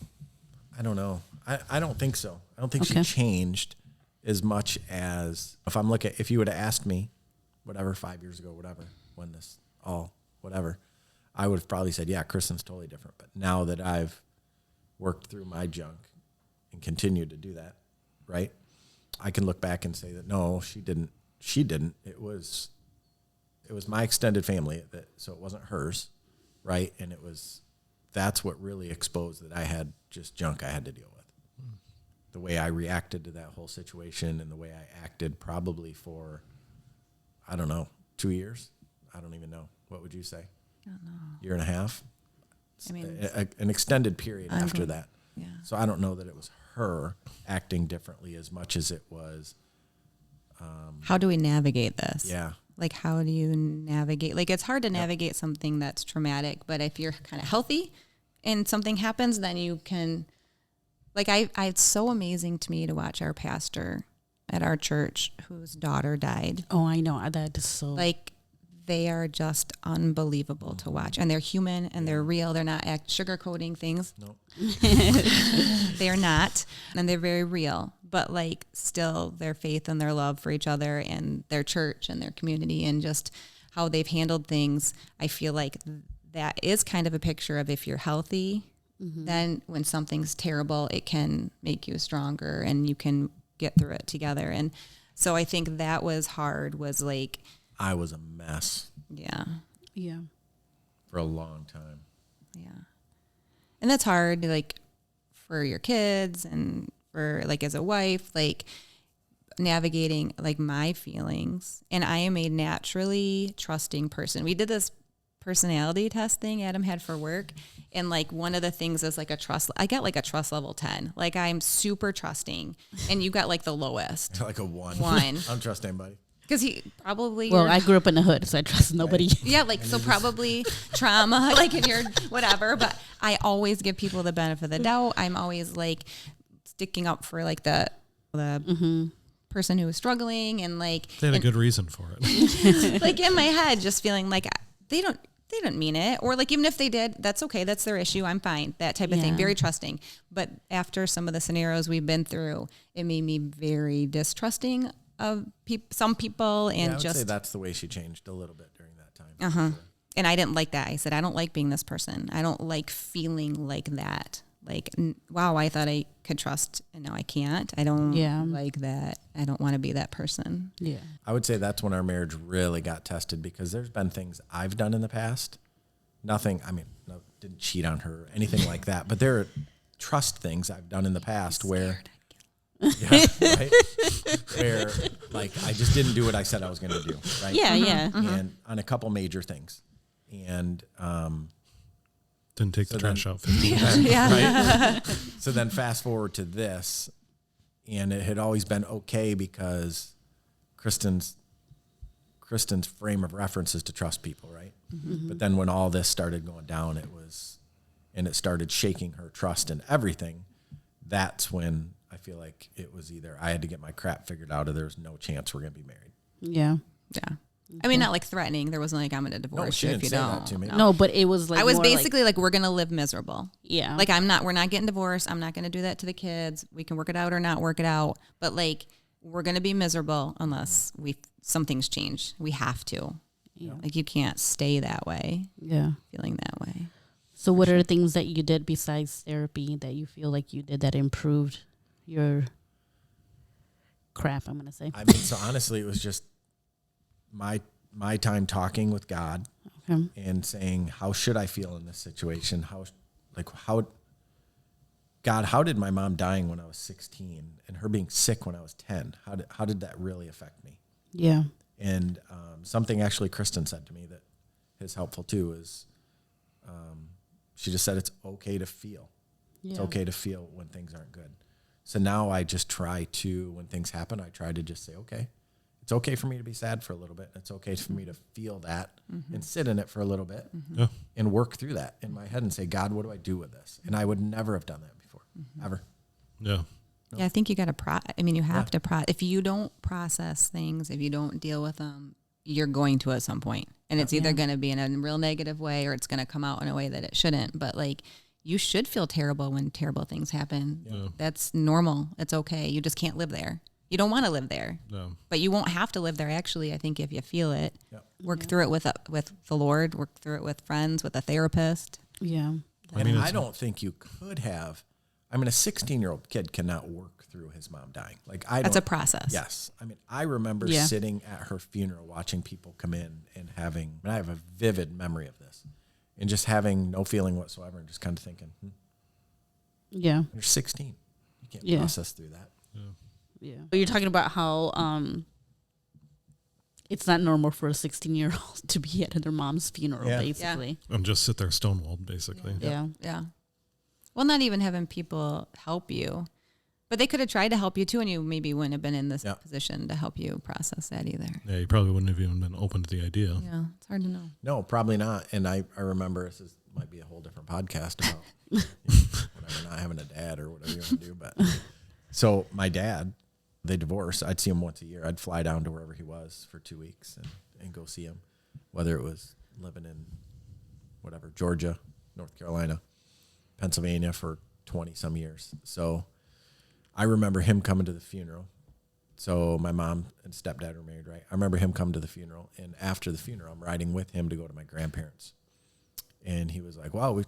Speaker 4: I don't know. I don't think so. I don't think she changed as much as if you would have asked me, whatever, 5 years ago, whatever, when this whatever, I would have probably said, yeah, Kristen's totally different. But now that I've worked through my junk and continued to do that, right, I can look back and say that, no, she didn't. It was my extended family, so it wasn't hers, right? And that's what really exposed that I had just junk I had to deal with. The way I reacted to that whole situation and the way I acted probably for, I don't know, 2 years. I don't even know. What would you say?
Speaker 3: I don't know.
Speaker 4: Year and a half?
Speaker 3: I mean,
Speaker 4: an extended period after that.
Speaker 3: Yeah.
Speaker 4: So I don't know that it was her acting differently as much as it was.
Speaker 3: How do we navigate this?
Speaker 4: Yeah.
Speaker 3: Like, how do you navigate? Like, it's hard to navigate something that's traumatic, but if you're kind of healthy and something happens, then you can, like, it's so amazing to me to watch our pastor at our church whose daughter died.
Speaker 2: Oh, I know. That is so.
Speaker 3: Like, they are just unbelievable to watch. And they're human and they're real. They're not sugarcoating things.
Speaker 4: Nope.
Speaker 3: They're not. And they're very real. But, like, still their faith and their love for each other and their church and their community and just how they've handled things, I feel like that is kind of a picture of if you're healthy, then when something's terrible, it can make you stronger and you can get through it together. And so I think that was hard, was like,
Speaker 4: I was a mess.
Speaker 3: Yeah.
Speaker 2: Yeah.
Speaker 4: For a long time.
Speaker 3: Yeah. And that's hard, like, for your kids and for, like, as a wife, like, navigating, like, my feelings. And I am a naturally trusting person. We did this personality test thing Adam had for work. And, like, one of the things is, like, I got, like, a trust level 10. Like, I'm super trusting. And you got, like, the lowest.
Speaker 4: Like a 1.
Speaker 3: 1.
Speaker 4: I don't trust anybody.
Speaker 3: Because he probably...
Speaker 2: Well, I grew up in the hood, so I trust nobody.
Speaker 4: Right.
Speaker 3: Yeah, like, so probably trauma, like, in your whatever. But I always give people the benefit of the doubt. I'm always, like, sticking up for, like, the person who was struggling. And, like...
Speaker 1: They had a good reason for it.
Speaker 3: Like, in my head, just feeling like they didn't mean it. Or, like, even if they did, that's okay. That's their issue. I'm fine. That type of thing. Very trusting. But after some of the scenarios we've been through, it made me very distrusting of some people. And
Speaker 4: I would
Speaker 3: just
Speaker 4: say that's the way she changed a little bit during that time.
Speaker 3: Sure. And I didn't like that. I said, I don't like being this person. I don't like feeling like that. Like, wow, I thought I could trust and now I can't. I don't like that. I don't want to be that person.
Speaker 2: Yeah.
Speaker 4: I would say that's when our marriage really got tested because there's been things I've done in the past. Didn't cheat on her or anything like that. But there are trust things I've done in the past where, right? Where, like, I just didn't do what I said I was going to do, right?
Speaker 2: Yeah, yeah.
Speaker 4: And on a couple major things. And,
Speaker 1: Didn't take the trash out 50
Speaker 4: right? So then fast forward to this, and it had always been okay because Kristen's frame of reference is to trust people, right? Mm-hmm. But then when all this started going down, it started shaking her trust in everything. That's when I feel like it was either I had to get my crap figured out or there's no chance we're going to be married.
Speaker 2: Yeah.
Speaker 3: Yeah. I mean, not like threatening. There wasn't like, I'm going to divorce you if you don't.
Speaker 4: That to me.
Speaker 2: No, but it was like
Speaker 3: I was
Speaker 2: more
Speaker 3: basically like, we're going to live miserable.
Speaker 2: Yeah.
Speaker 3: Like, we're not getting divorced. I'm not going to do that to the kids. We can work it out or not work it out. But, like, we're going to be miserable unless something's changed. We have to.
Speaker 2: Yeah.
Speaker 3: Like, you can't stay that way.
Speaker 2: Yeah.
Speaker 3: Feeling that way.
Speaker 2: So what are the things that you did besides therapy that you feel like you did that improved your crap, I'm going to say?
Speaker 4: I mean, so honestly, it was just my time talking with God and saying, how should I feel in this situation? God, how did my mom dying when I was 16 and her being sick when I was 10, how did that really affect me?
Speaker 2: Yeah.
Speaker 4: And something actually Kristen said to me that is helpful too is she just said it's okay to feel. Yeah. It's okay to feel when things aren't good. So now I just try to, when things happen, I try to just say, okay, it's okay for me to be sad for a little bit. It's okay for me to feel that and sit in it for a little bit and work through that in my head and say, God, what do I do with this? And I would never have done that before, ever.
Speaker 1: Yeah.
Speaker 3: Yeah, I think you got to you have to if you don't process things, if you don't deal with them, you're going to at some point. And it's either going to be in a real negative way or it's going to come out in a way that it shouldn't. But like, you should feel terrible when terrible things happen. Yeah. That's normal. It's okay. You just can't live there. You don't want to live there. No. But you won't have to live there, actually, I think, if you feel it. Yeah. Work through it with the Lord, work through it with friends, with a therapist.
Speaker 2: Yeah.
Speaker 4: I mean, I don't think you could have. I mean, a 16-year-old kid cannot work through his mom dying. Like
Speaker 3: That's a process.
Speaker 4: Yes. I mean, I remember sitting at her funeral, watching people come in and I have a vivid memory of this, and just having no feeling whatsoever and just kind of thinking,
Speaker 2: yeah,
Speaker 4: you're 16. You can't process through that.
Speaker 2: Yeah. But you're talking about how it's not normal for a 16-year-old to be at their mom's funeral, basically.
Speaker 1: Yeah. And just sit there stonewalled, basically.
Speaker 2: Yeah.
Speaker 3: Well, not even having people help you. But they could have tried to help you too, and you maybe wouldn't have been in this position to help you process that either.
Speaker 1: Yeah, you probably wouldn't have even been open to the idea.
Speaker 3: Yeah, it's hard to know.
Speaker 4: No, probably not. And I remember might be a whole different podcast about whatever, not having a dad or whatever you want to do. But so my dad, they divorced. I'd see him once a year. I'd fly down to wherever he was for 2 weeks and go see him, whether it was living in whatever, Georgia, North Carolina, Pennsylvania for 20 some years. So I remember him coming to the funeral. So my mom and stepdad were married, right? I remember him coming to the funeral, and after the funeral, I'm riding with him to go to my grandparents. And he was like, "Wow,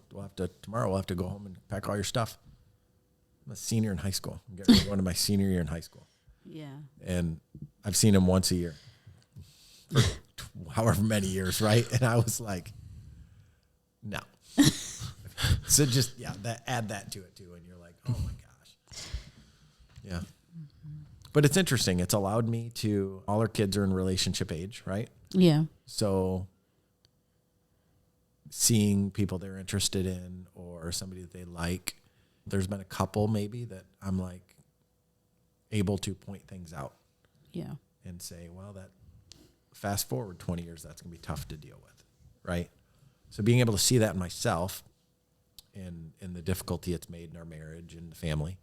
Speaker 4: tomorrow we'll have to go home and pack all your stuff." I'm a senior in high school. I'm getting ready to go into my senior year in high school. Yeah. And I've seen him once a year for however many years, right? And I was like, no. So just, add that to it too. And you're like, oh my gosh. Yeah. But it's interesting. It's allowed me to, all our kids are in relationship age, right?
Speaker 2: Yeah.
Speaker 4: So seeing people they're interested in or somebody that they like, there's been a couple maybe that I'm like able to point things out.
Speaker 2: Yeah.
Speaker 4: And say, well, that fast forward 20 years, that's going to be tough to deal with. Right. So being able to see that in myself and in the difficulty it's made in our marriage and the family,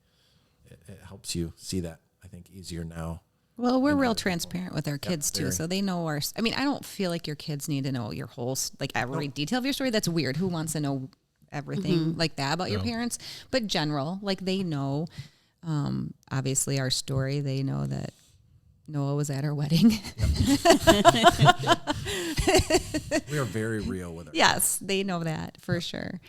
Speaker 4: it helps you see that, I think, easier now.
Speaker 3: Well, we're real transparent with our kids too, so they know our. I mean, I don't feel like your kids need to know your whole, like every detail of your story. That's weird. Who wants to know everything like that about your parents? But general, like they know, obviously our story. They know that Noah was at our wedding.
Speaker 4: We are very real with it.
Speaker 3: Yes, they know that for sure.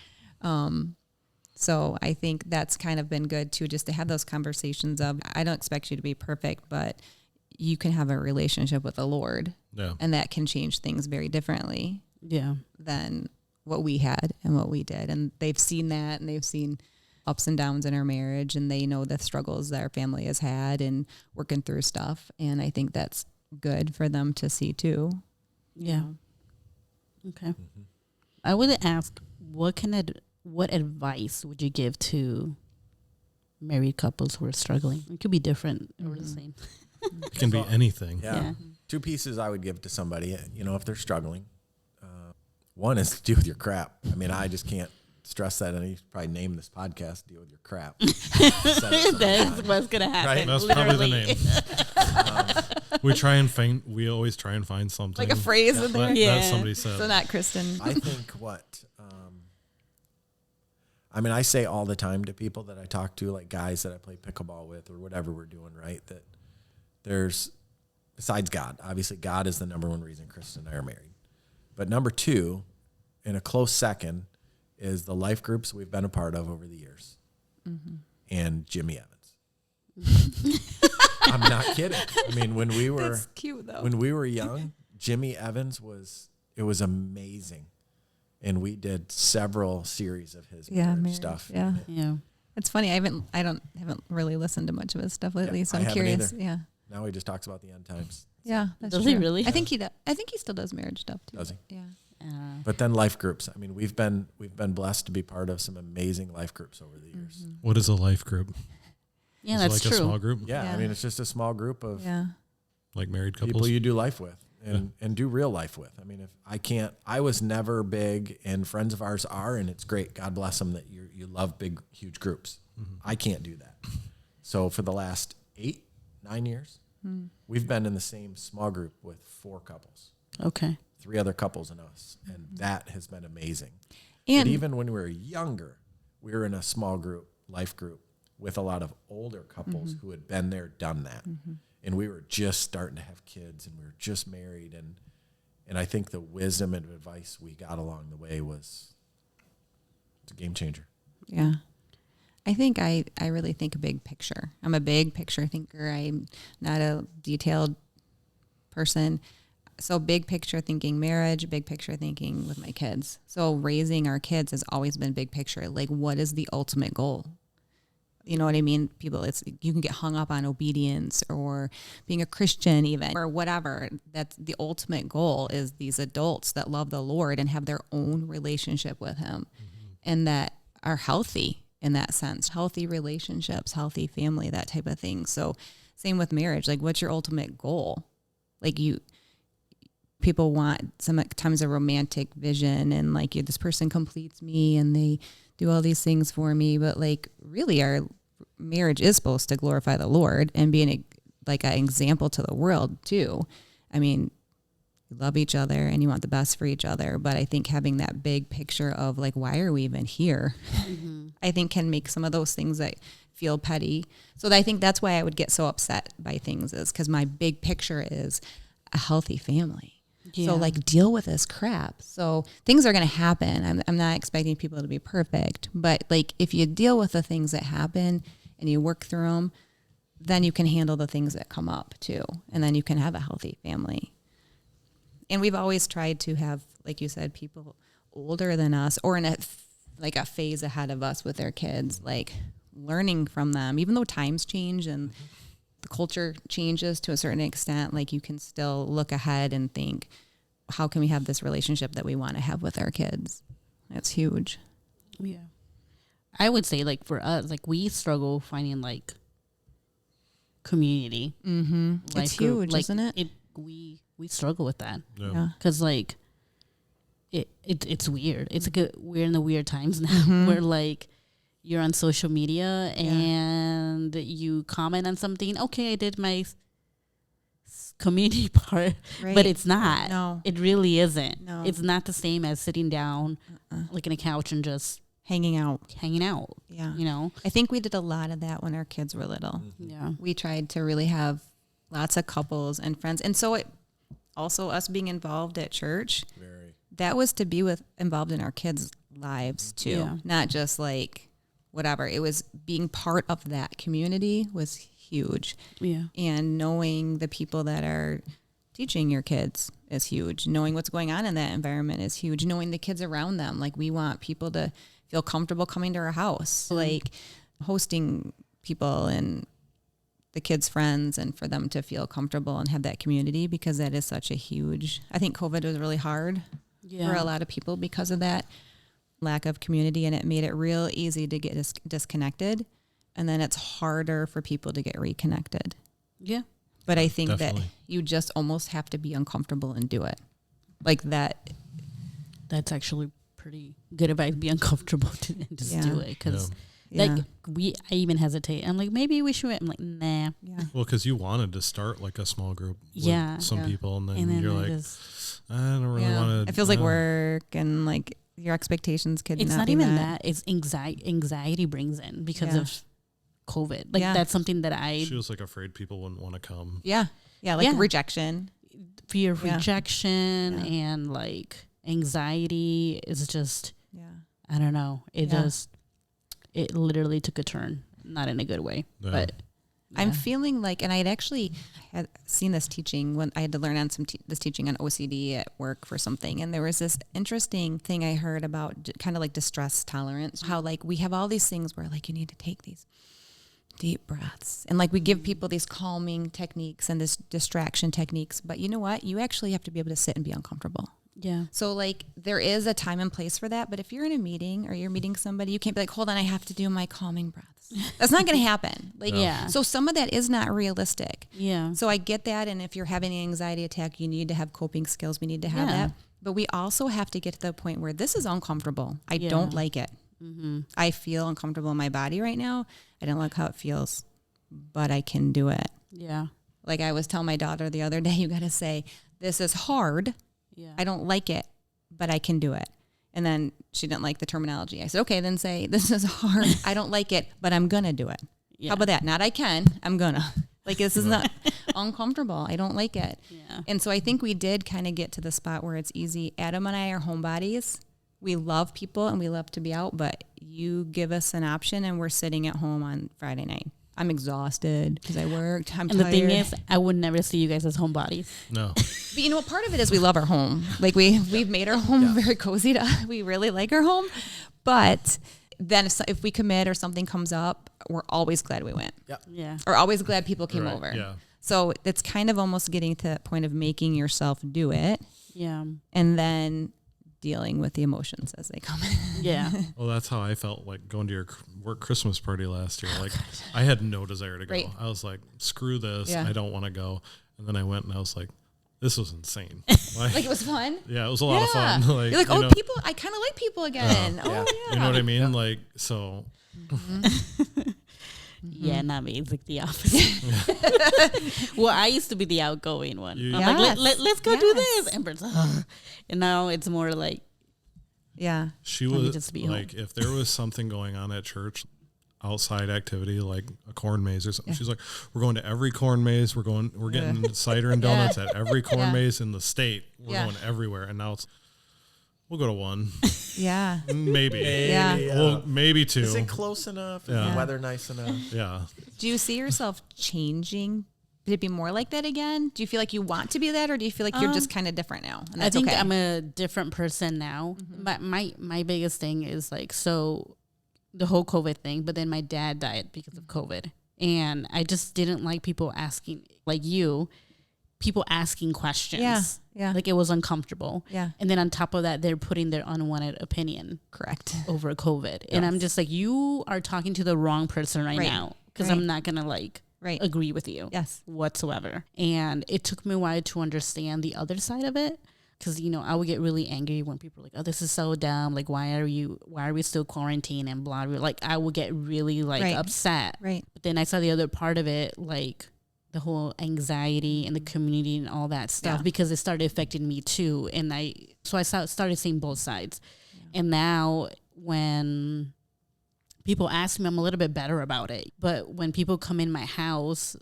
Speaker 3: So I think that's kind of been good too, just to have those conversations of, I don't expect you to be perfect, but you can have a relationship with the Lord. Yeah. And that can change things very differently than what we had and what we did. And they've seen that, and they've seen ups and downs in our marriage, and they know the struggles that our family has had and working through stuff. And I think that's good for them to see too.
Speaker 2: Yeah. Okay. Mm-hmm. I would ask, what advice would you give to married couples who are struggling? It could be different or the same.
Speaker 1: It can be anything.
Speaker 4: Yeah. Two pieces I would give to somebody, if they're struggling. One is to deal with your crap. I mean, I just can't stress that. And you should probably name this podcast, Deal with Your Crap.
Speaker 2: That's what's going to happen. Right?
Speaker 1: That's probably the name. We always try and find something.
Speaker 3: Like a phrase in there.
Speaker 1: That somebody said.
Speaker 3: So not Kristen.
Speaker 4: I think I say all the time to people that I talk to, like guys that I play pickleball with or whatever we're doing, right? That there's, besides God, obviously God is the number one reason Kristen and I are married. But number two, in a close second, is the life groups we've been a part of over the years. Mm-hmm. And Jimmy Evans. I'm not kidding. I mean, when we were,
Speaker 3: that's cute though.
Speaker 4: When we were young, Jimmy Evans was amazing. And we did several series of his stuff.
Speaker 3: Yeah. Yeah. It's funny. I haven't really listened to much of his stuff lately, so I'm curious.
Speaker 4: Either. Yeah. Now he just talks about the end times.
Speaker 3: Yeah. That's
Speaker 2: does
Speaker 3: true.
Speaker 2: he really?
Speaker 3: I think he does. I think he still does marriage stuff too.
Speaker 4: Does he?
Speaker 3: Yeah.
Speaker 4: But then life groups. I mean, we've been blessed to be part of some amazing life groups over the years.
Speaker 1: Mm-hmm. What is a life group?
Speaker 2: Yeah,
Speaker 1: Is it
Speaker 2: that's
Speaker 1: like
Speaker 2: true.
Speaker 1: a small group,
Speaker 4: Yeah,
Speaker 3: Yeah.
Speaker 4: I mean, it's just a small group of
Speaker 1: like married
Speaker 4: people
Speaker 1: couples.
Speaker 4: you do life with and do real life with. I mean, I was never big, and friends of ours are, and it's great. God bless them that you love big, huge groups. I can't do that. So for the last 8-9 years, we've been in the same small group with 4 couples,
Speaker 2: Okay.
Speaker 4: 3 other couples and us. And that has been amazing.
Speaker 3: And
Speaker 4: And even when we were younger, we were in a small group, life group, with a lot of older couples who had been there, done that. And we were just starting to have kids, and we were just married. And I think the wisdom and advice we got along the way it's a game changer.
Speaker 3: yeah. I think I really think a big picture. I'm a big picture thinker. I'm not a detailed person. So big picture thinking marriage, big picture thinking with my kids. So raising our kids has always been big picture. Like, what is the ultimate goal? You know what I mean? People, you can get hung up on obedience or being a Christian even or whatever. That's the ultimate goal is these adults that love the Lord and have their own relationship with him and that are healthy in that sense, healthy relationships, healthy family, that type of thing. So same with marriage. Like, what's your ultimate goal? Like people want sometimes a romantic vision and like this person completes me and they do all these things for me. But like really our marriage is supposed to glorify the Lord and be an example to the world too. I mean, you love each other and you want the best for each other. But I think having that big picture of like, why are we even here? I think can make some of those things that feel petty. So I think that's why I would get so upset by things is because my big picture is a healthy family.
Speaker 2: Yeah.
Speaker 3: So like deal with this crap. So things are going to happen. I'm not expecting people to be perfect, but like if you deal with the things that happen and you work through them, then you can handle the things that come up too. And then you can have a healthy family. And we've always tried to have, like you said, people older than us or in a phase ahead of us with their kids, like learning from them, even though times change and the culture changes to a certain extent, like you can still look ahead and think, how can we have this relationship that we want to have with our kids? That's huge.
Speaker 2: Yeah. I would say like for us, like we struggle finding like community.
Speaker 3: Mm-hmm. It's huge,
Speaker 2: like,
Speaker 3: isn't it?
Speaker 2: We struggle with that
Speaker 3: Yeah.
Speaker 2: because like it's weird. It's like we're in the weird times now where like you're on social media and you comment on something. Okay, I did my community part,
Speaker 3: Right.
Speaker 2: but it's not.
Speaker 3: No.
Speaker 2: It really isn't.
Speaker 3: No.
Speaker 2: It's not the same as sitting down like in a couch and just
Speaker 3: Hanging out.
Speaker 2: hanging out.
Speaker 3: Yeah.
Speaker 2: You know?
Speaker 3: I think we did a lot of that when our kids were little.
Speaker 2: Yeah.
Speaker 3: We tried to really have lots of couples and friends. And so it also us being involved at church, that was to be involved in our kids' lives too.
Speaker 2: Yeah.
Speaker 3: Not just like whatever. It was being part of that community was huge.
Speaker 2: Yeah.
Speaker 3: And knowing the people that are teaching your kids is huge. Knowing what's going on in that environment is huge. Knowing the kids around them. Like we want people to feel comfortable coming to our house. Like hosting people and the kids' friends and for them to feel comfortable and have that community because that is such a huge, I think COVID was really hard for a lot of people because of that lack of community, and it made it real easy to get disconnected, and then it's harder for people to get reconnected.
Speaker 2: Yeah.
Speaker 3: But I think
Speaker 1: Definitely.
Speaker 3: that you just almost have to be uncomfortable and do it. Like that.
Speaker 2: That's actually pretty good advice. Be uncomfortable to just do it because
Speaker 3: Yeah.
Speaker 2: I even hesitate. I'm like, maybe we should. I'm like, nah.
Speaker 3: Yeah.
Speaker 1: Well, because you wanted to start like a small group with
Speaker 2: Yeah.
Speaker 1: some
Speaker 3: Yeah.
Speaker 1: people, and then,
Speaker 2: And then
Speaker 1: you're
Speaker 2: I
Speaker 1: like,
Speaker 2: just,
Speaker 1: I don't really
Speaker 3: Yeah.
Speaker 1: want to.
Speaker 3: It feels like work and like your expectations could
Speaker 2: it's not
Speaker 3: be
Speaker 2: even
Speaker 3: met.
Speaker 2: that. It's anxiety brings in because
Speaker 3: Yeah.
Speaker 2: of COVID. Like
Speaker 3: Yeah.
Speaker 2: that's something that I
Speaker 1: She was like afraid people wouldn't want to come.
Speaker 3: Yeah. Yeah. Like
Speaker 2: Yeah.
Speaker 3: rejection.
Speaker 2: fear of
Speaker 3: Yeah.
Speaker 2: rejection
Speaker 3: Yeah.
Speaker 2: and like anxiety is just,
Speaker 3: Yeah.
Speaker 2: I don't know.
Speaker 3: Yeah.
Speaker 2: It literally took a turn, not in a good way,
Speaker 1: Yeah.
Speaker 2: but
Speaker 3: I'm
Speaker 2: yeah.
Speaker 3: feeling like, and I had seen this teaching when I had to learn on this teaching on OCD at work for something. And there was this interesting thing I heard about kind of like distress tolerance, how like we have all these things where like you need to take these deep breaths and like we give people these calming techniques and this distraction techniques. But you know what? You actually have to be able to sit and be uncomfortable.
Speaker 2: Yeah.
Speaker 3: So like there is a time and place for that. But if you're in a meeting or you're meeting somebody, you can't be like, hold on, I have to do my calming breaths. That's not going to happen. Like,
Speaker 2: Yeah.
Speaker 3: So some of that is not realistic.
Speaker 2: Yeah.
Speaker 3: So I get that. And if you're having an anxiety attack, you need to have coping skills. We need to have
Speaker 2: Yeah.
Speaker 3: that. But we also have to get to the point where this is uncomfortable. I
Speaker 2: Yeah.
Speaker 3: don't like it. I feel uncomfortable in my body right now. I don't like how it feels, but I can do it.
Speaker 2: Yeah.
Speaker 3: Like I was telling my daughter the other day, you got to say, this is hard.
Speaker 2: Yeah.
Speaker 3: I don't like it, but I can do it. And then she didn't like the terminology. I said, okay, then say, this is hard. I don't like it, but I'm going to do it.
Speaker 2: Yeah.
Speaker 3: How about that? Not I can, I'm going to. Like, this is not uncomfortable. I don't like it.
Speaker 2: Yeah.
Speaker 3: And so I think we did kind of get to the spot where it's easy. Adam and I are homebodies. We love people and we love to be out, but you give us an option and we're sitting at home on Friday night. I'm exhausted because I worked. I'm
Speaker 2: And
Speaker 3: tired.
Speaker 2: the thing is, I would never see you guys as homebodies.
Speaker 1: No.
Speaker 3: But you know what? Part of it is we love our home. Like we've made our home very cozy to us. We really like our home. But then if we commit or something comes up, we're always glad we went.
Speaker 2: Yeah.
Speaker 3: Or always glad people came
Speaker 1: Right,
Speaker 3: over.
Speaker 1: yeah.
Speaker 3: So it's kind of almost getting to that point of making yourself do it
Speaker 2: Yeah.
Speaker 3: and then dealing with the emotions as they come in.
Speaker 2: Yeah.
Speaker 1: Well, that's how I felt like going to your work Christmas party last year. Like I had no desire to go.
Speaker 3: Right.
Speaker 1: I was like, screw this.
Speaker 3: Yeah.
Speaker 1: I don't want to go. And then I went and I was like, this was insane.
Speaker 3: Like it was fun.
Speaker 1: Yeah, it was a lot of fun.
Speaker 3: You're like,
Speaker 1: you
Speaker 3: oh,
Speaker 1: know,
Speaker 3: people, I kind of like people again. Oh, yeah.
Speaker 1: you know what I mean? Like, so
Speaker 2: Yeah, not me. It's like the opposite. Well, I used to be the outgoing one.
Speaker 1: You-
Speaker 2: I'm like,
Speaker 3: Yes.
Speaker 2: let's go do
Speaker 3: Yes.
Speaker 2: this. Amber's, "Ugh." And now it's more like,
Speaker 3: Yeah.
Speaker 1: she
Speaker 2: Let me
Speaker 1: was
Speaker 2: just be
Speaker 1: like, if there was something going on at church, outside activity like a corn maze or something, she's like, we're going to every corn maze. We're getting cider and donuts at every corn
Speaker 3: Yeah.
Speaker 1: maze in the state. We're
Speaker 3: Yeah.
Speaker 1: going everywhere. And now we'll go to one,
Speaker 3: Yeah.
Speaker 1: maybe.
Speaker 3: Yeah.
Speaker 1: Well, maybe two.
Speaker 4: Is it close enough? Is
Speaker 1: Yeah.
Speaker 4: the weather nice enough?
Speaker 1: Yeah.
Speaker 3: Do you see yourself changing? Could it be more like that again? Do you feel like you want to be that, or do you feel like you're just kind of different now? And
Speaker 2: I
Speaker 3: that's
Speaker 2: think
Speaker 3: okay?
Speaker 2: I'm a different person now. But my biggest thing is like, so the whole COVID thing, but then my dad died because of COVID. And I just didn't like people asking, like people asking questions.
Speaker 3: Yeah, yeah.
Speaker 2: Like it was uncomfortable.
Speaker 3: Yeah.
Speaker 2: And then on top of that, they're putting their unwanted opinion
Speaker 3: Correct.
Speaker 2: over COVID. And I'm just like, you are talking to the wrong person right
Speaker 3: Right.
Speaker 2: now. Because
Speaker 3: Right.
Speaker 2: I'm not going to like
Speaker 3: Right.
Speaker 2: agree with you
Speaker 3: Yes.
Speaker 2: whatsoever. And it took me a while to understand the other side of it. Because, I would get really angry when people are like, oh, this is so dumb. Like, why are we still quarantined and blah, blah. Like, I would get really like
Speaker 3: Right.
Speaker 2: upset.
Speaker 3: Right.
Speaker 2: But then I saw the other part of it, like the whole anxiety and the community and all that stuff,
Speaker 3: Yeah.
Speaker 2: because it started affecting me too. And so I started seeing both sides. Yeah. And now when people ask me, I'm a little bit better about it. But when people come in my house,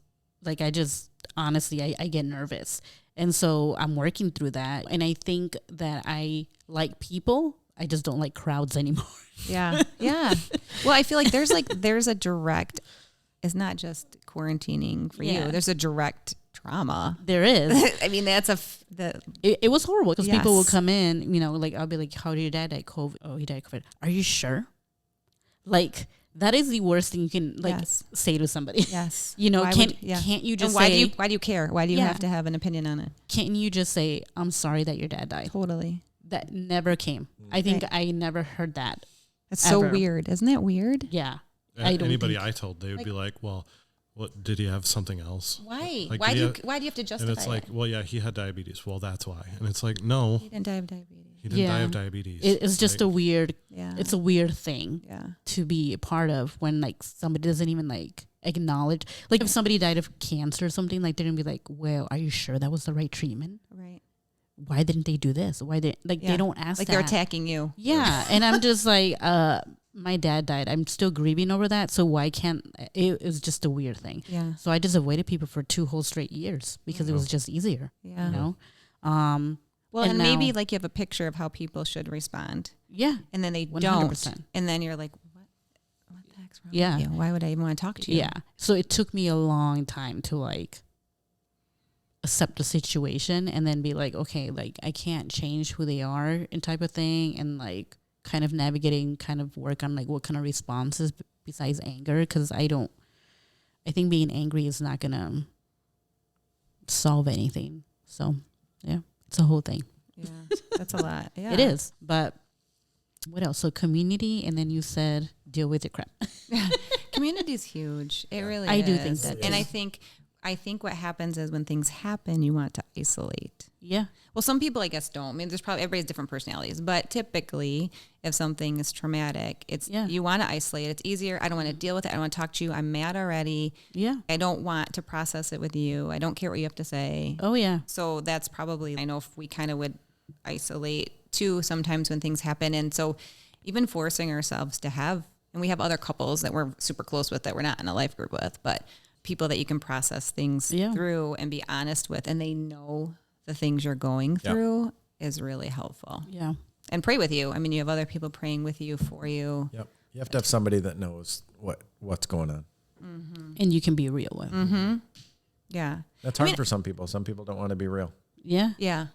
Speaker 2: like I get nervous. And so I'm working through that. And I think that I like people. I just don't like crowds anymore.
Speaker 3: Yeah. Yeah. Well, I feel like there's a direct, it's not just quarantining for
Speaker 2: Yeah.
Speaker 3: you. There's a direct trauma.
Speaker 2: There is.
Speaker 3: I mean, that's
Speaker 2: It was horrible because people will
Speaker 3: Yes.
Speaker 2: come in, like I'll be like, how did your dad die? COVID. Oh, he died of COVID. Are you sure? Like that is the worst thing you can
Speaker 3: Yes.
Speaker 2: say to somebody.
Speaker 3: yes.
Speaker 2: Why
Speaker 3: Can't
Speaker 2: you just
Speaker 3: and why
Speaker 2: say,
Speaker 3: why do you care? Why do you
Speaker 2: Yeah.
Speaker 3: have to have an opinion on it?
Speaker 2: can't you just say, I'm sorry that your dad died?
Speaker 3: Totally.
Speaker 2: That never came. I think I never heard that.
Speaker 3: That's so
Speaker 2: Ever.
Speaker 3: weird. Isn't that weird?
Speaker 2: Yeah. I don't
Speaker 1: Anybody
Speaker 2: think-
Speaker 1: I told, they would be like, well, what did he have something else?
Speaker 3: Why?
Speaker 1: Like,
Speaker 3: why
Speaker 1: did
Speaker 3: do
Speaker 1: he
Speaker 3: you have to justify
Speaker 1: And it's like,
Speaker 3: it?
Speaker 1: well, yeah, he had diabetes. Well, that's why. And it's like, no,
Speaker 3: He didn't die of diabetes.
Speaker 1: he didn't die
Speaker 2: Yeah.
Speaker 1: of diabetes.
Speaker 2: It's just
Speaker 1: Like,
Speaker 3: Yeah.
Speaker 2: it's a weird thing
Speaker 3: yeah.
Speaker 2: to be a part of when like somebody doesn't even like acknowledge. Like if somebody died of cancer or something, like they're gonna be like, well, are you sure that was the right treatment?
Speaker 3: Right.
Speaker 2: Why didn't they do this? Why they
Speaker 3: Yeah.
Speaker 2: they don't ask
Speaker 3: Like
Speaker 2: that.
Speaker 3: they're attacking you.
Speaker 2: Yeah. And I'm just like, my dad died. I'm still grieving over that. So why can't it was just a weird thing.
Speaker 3: Yeah.
Speaker 2: So I just avoided people for 2 whole straight years because it was just easier.
Speaker 3: Yeah.
Speaker 2: You know?
Speaker 3: Well,
Speaker 2: And
Speaker 3: and maybe
Speaker 2: now-
Speaker 3: like you have a picture of how people should respond,
Speaker 2: Yeah.
Speaker 3: and then they
Speaker 2: 100%.
Speaker 3: don't, and then you're like, what the heck's wrong
Speaker 2: Yeah.
Speaker 3: with you? Why would I even want to talk to you?
Speaker 2: Yeah. So it took me a long time to like accept the situation and then be like, okay, like I can't change who they are and type of thing, and like kind of navigating, kind of work on like what kind of responses besides anger, because I think being angry is not gonna solve anything. So yeah, it's a whole thing.
Speaker 3: Yeah. That's a lot. Yeah.
Speaker 2: It is, but What else? So community, and then you said deal with the crap.
Speaker 3: Community is huge. It really
Speaker 2: I
Speaker 3: is.
Speaker 2: do think that
Speaker 3: And
Speaker 2: too.
Speaker 3: I think what happens is when things happen, you want to isolate.
Speaker 2: Yeah.
Speaker 3: Well, some people, I guess, don't. I mean, there's probably everybody's different personalities, but typically, if something is traumatic, you want to isolate. It's easier. I don't want to deal with it. I don't want to talk to you. I'm mad already.
Speaker 2: Yeah.
Speaker 3: I don't want to process it with you. I don't care what you have to say.
Speaker 2: Oh yeah.
Speaker 3: So that's probably, I know if we kind of would isolate too sometimes when things happen. And so even forcing ourselves to have, and we have other couples that we're super close with that we're not in a life group with, but people that you can process things through and be honest with, and they know the things you're going through is really helpful.
Speaker 2: Yeah.
Speaker 3: And pray with you. I mean, you have other people praying with you, for you.
Speaker 4: Yep. You have to have somebody that knows what's going on.
Speaker 2: And you can be real with.
Speaker 3: Yeah.
Speaker 4: That's hard for some people. Some people don't want to be real.
Speaker 2: Yeah.
Speaker 3: Yeah.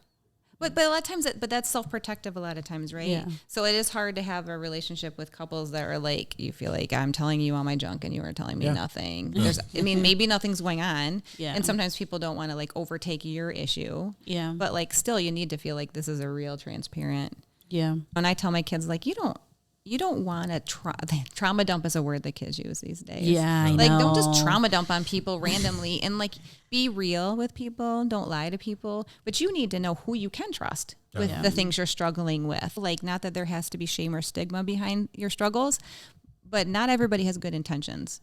Speaker 3: But a lot of times, but that's self-protective a lot of times, right?
Speaker 2: Yeah.
Speaker 3: So it is hard to have a relationship with couples that are like, you feel like I'm telling you all my junk and you are telling me nothing. There's, I mean, maybe nothing's going on.
Speaker 2: Yeah.
Speaker 3: And sometimes people don't want to like overtake your issue.
Speaker 2: Yeah.
Speaker 3: But like still you need to feel like this is a real transparent.
Speaker 2: Yeah.
Speaker 3: And I tell my kids like, you don't want to trauma dump is a word that kids use these days.
Speaker 2: Yeah, I
Speaker 3: like
Speaker 2: know.
Speaker 3: don't just trauma dump on people randomly and like be real with people. Don't lie to people, but you need to know who you can trust with the things you're struggling with. Like, not that there has to be shame or stigma behind your struggles, but not everybody has good intentions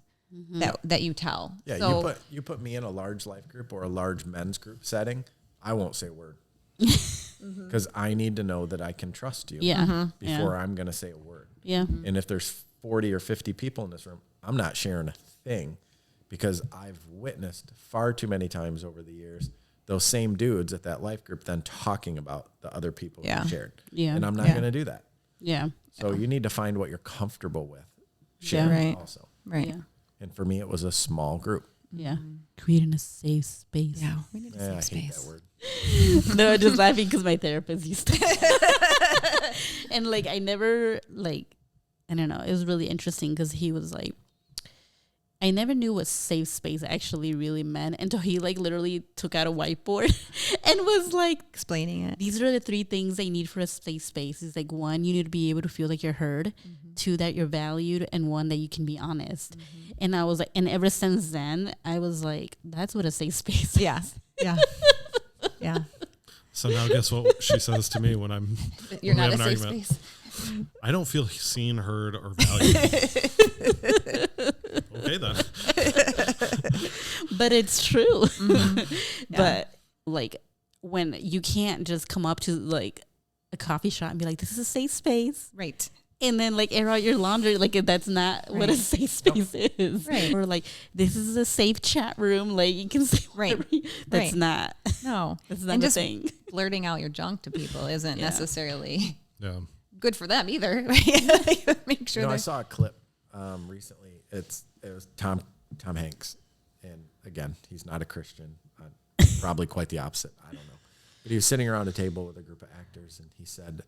Speaker 3: that you tell.
Speaker 4: Yeah,
Speaker 3: So,
Speaker 4: you put me in a large life group or a large men's group setting, I won't say a word. Because I need to know that I can trust you
Speaker 2: Yeah.
Speaker 4: before I'm going to say a word.
Speaker 2: Yeah.
Speaker 4: And if there's 40 or 50 people in this room, I'm not sharing a thing because I've witnessed far too many times over the years those same dudes at that life group then talking about the other people who shared.
Speaker 2: Yeah.
Speaker 4: And I'm not going to do that.
Speaker 2: Yeah.
Speaker 4: So you need to find what you're comfortable with sharing
Speaker 3: Right.
Speaker 4: also.
Speaker 3: right.
Speaker 2: Yeah.
Speaker 4: And for me, it was a small group.
Speaker 2: Yeah. Creating a safe space.
Speaker 3: Yeah. We need
Speaker 4: Yeah, I
Speaker 3: a safe
Speaker 4: hate
Speaker 3: space.
Speaker 4: that word.
Speaker 2: No, just laughing because my therapist used to. And like, I never like, I don't know. It was really interesting because he was like, I never knew what safe space actually really meant until he like literally took out a whiteboard and was like,
Speaker 3: Explaining it.
Speaker 2: these are the 3 things I need for a safe space. It's like 1, you need to be able to feel like you're heard. 2, that you're valued, and 1, that you can be honest. And I was like, and ever since then, I was like, that's what a safe space is.
Speaker 3: Yeah. Yeah. Yeah.
Speaker 1: So now guess what she says to me when I'm
Speaker 3: You're
Speaker 1: when we
Speaker 3: not a
Speaker 1: have an
Speaker 3: safe
Speaker 1: argument.
Speaker 3: space.
Speaker 1: I don't feel seen, heard, or valued. Okay then.
Speaker 2: But it's true. But like, when you can't just come up to like a coffee shop and be like, this is a safe space,
Speaker 3: Right.
Speaker 2: and then like air out your laundry, like that's not what a
Speaker 3: Right.
Speaker 2: safe space is.
Speaker 3: Right.
Speaker 2: Or like, this is a safe chat room, like you can say
Speaker 3: Right.
Speaker 2: whatever that's
Speaker 3: Right.
Speaker 2: not.
Speaker 3: No.
Speaker 2: That's not
Speaker 3: And
Speaker 2: the
Speaker 3: just
Speaker 2: thing.
Speaker 3: blurting out your junk to people isn't
Speaker 2: Yeah.
Speaker 3: necessarily
Speaker 1: Yeah.
Speaker 3: good for them either. Make sure
Speaker 4: I
Speaker 3: they're
Speaker 4: saw a clip recently. It was Tom Hanks, and again, he's not a Christian. Probably quite the opposite. I don't know. But he was sitting around a table with a group of actors, and he said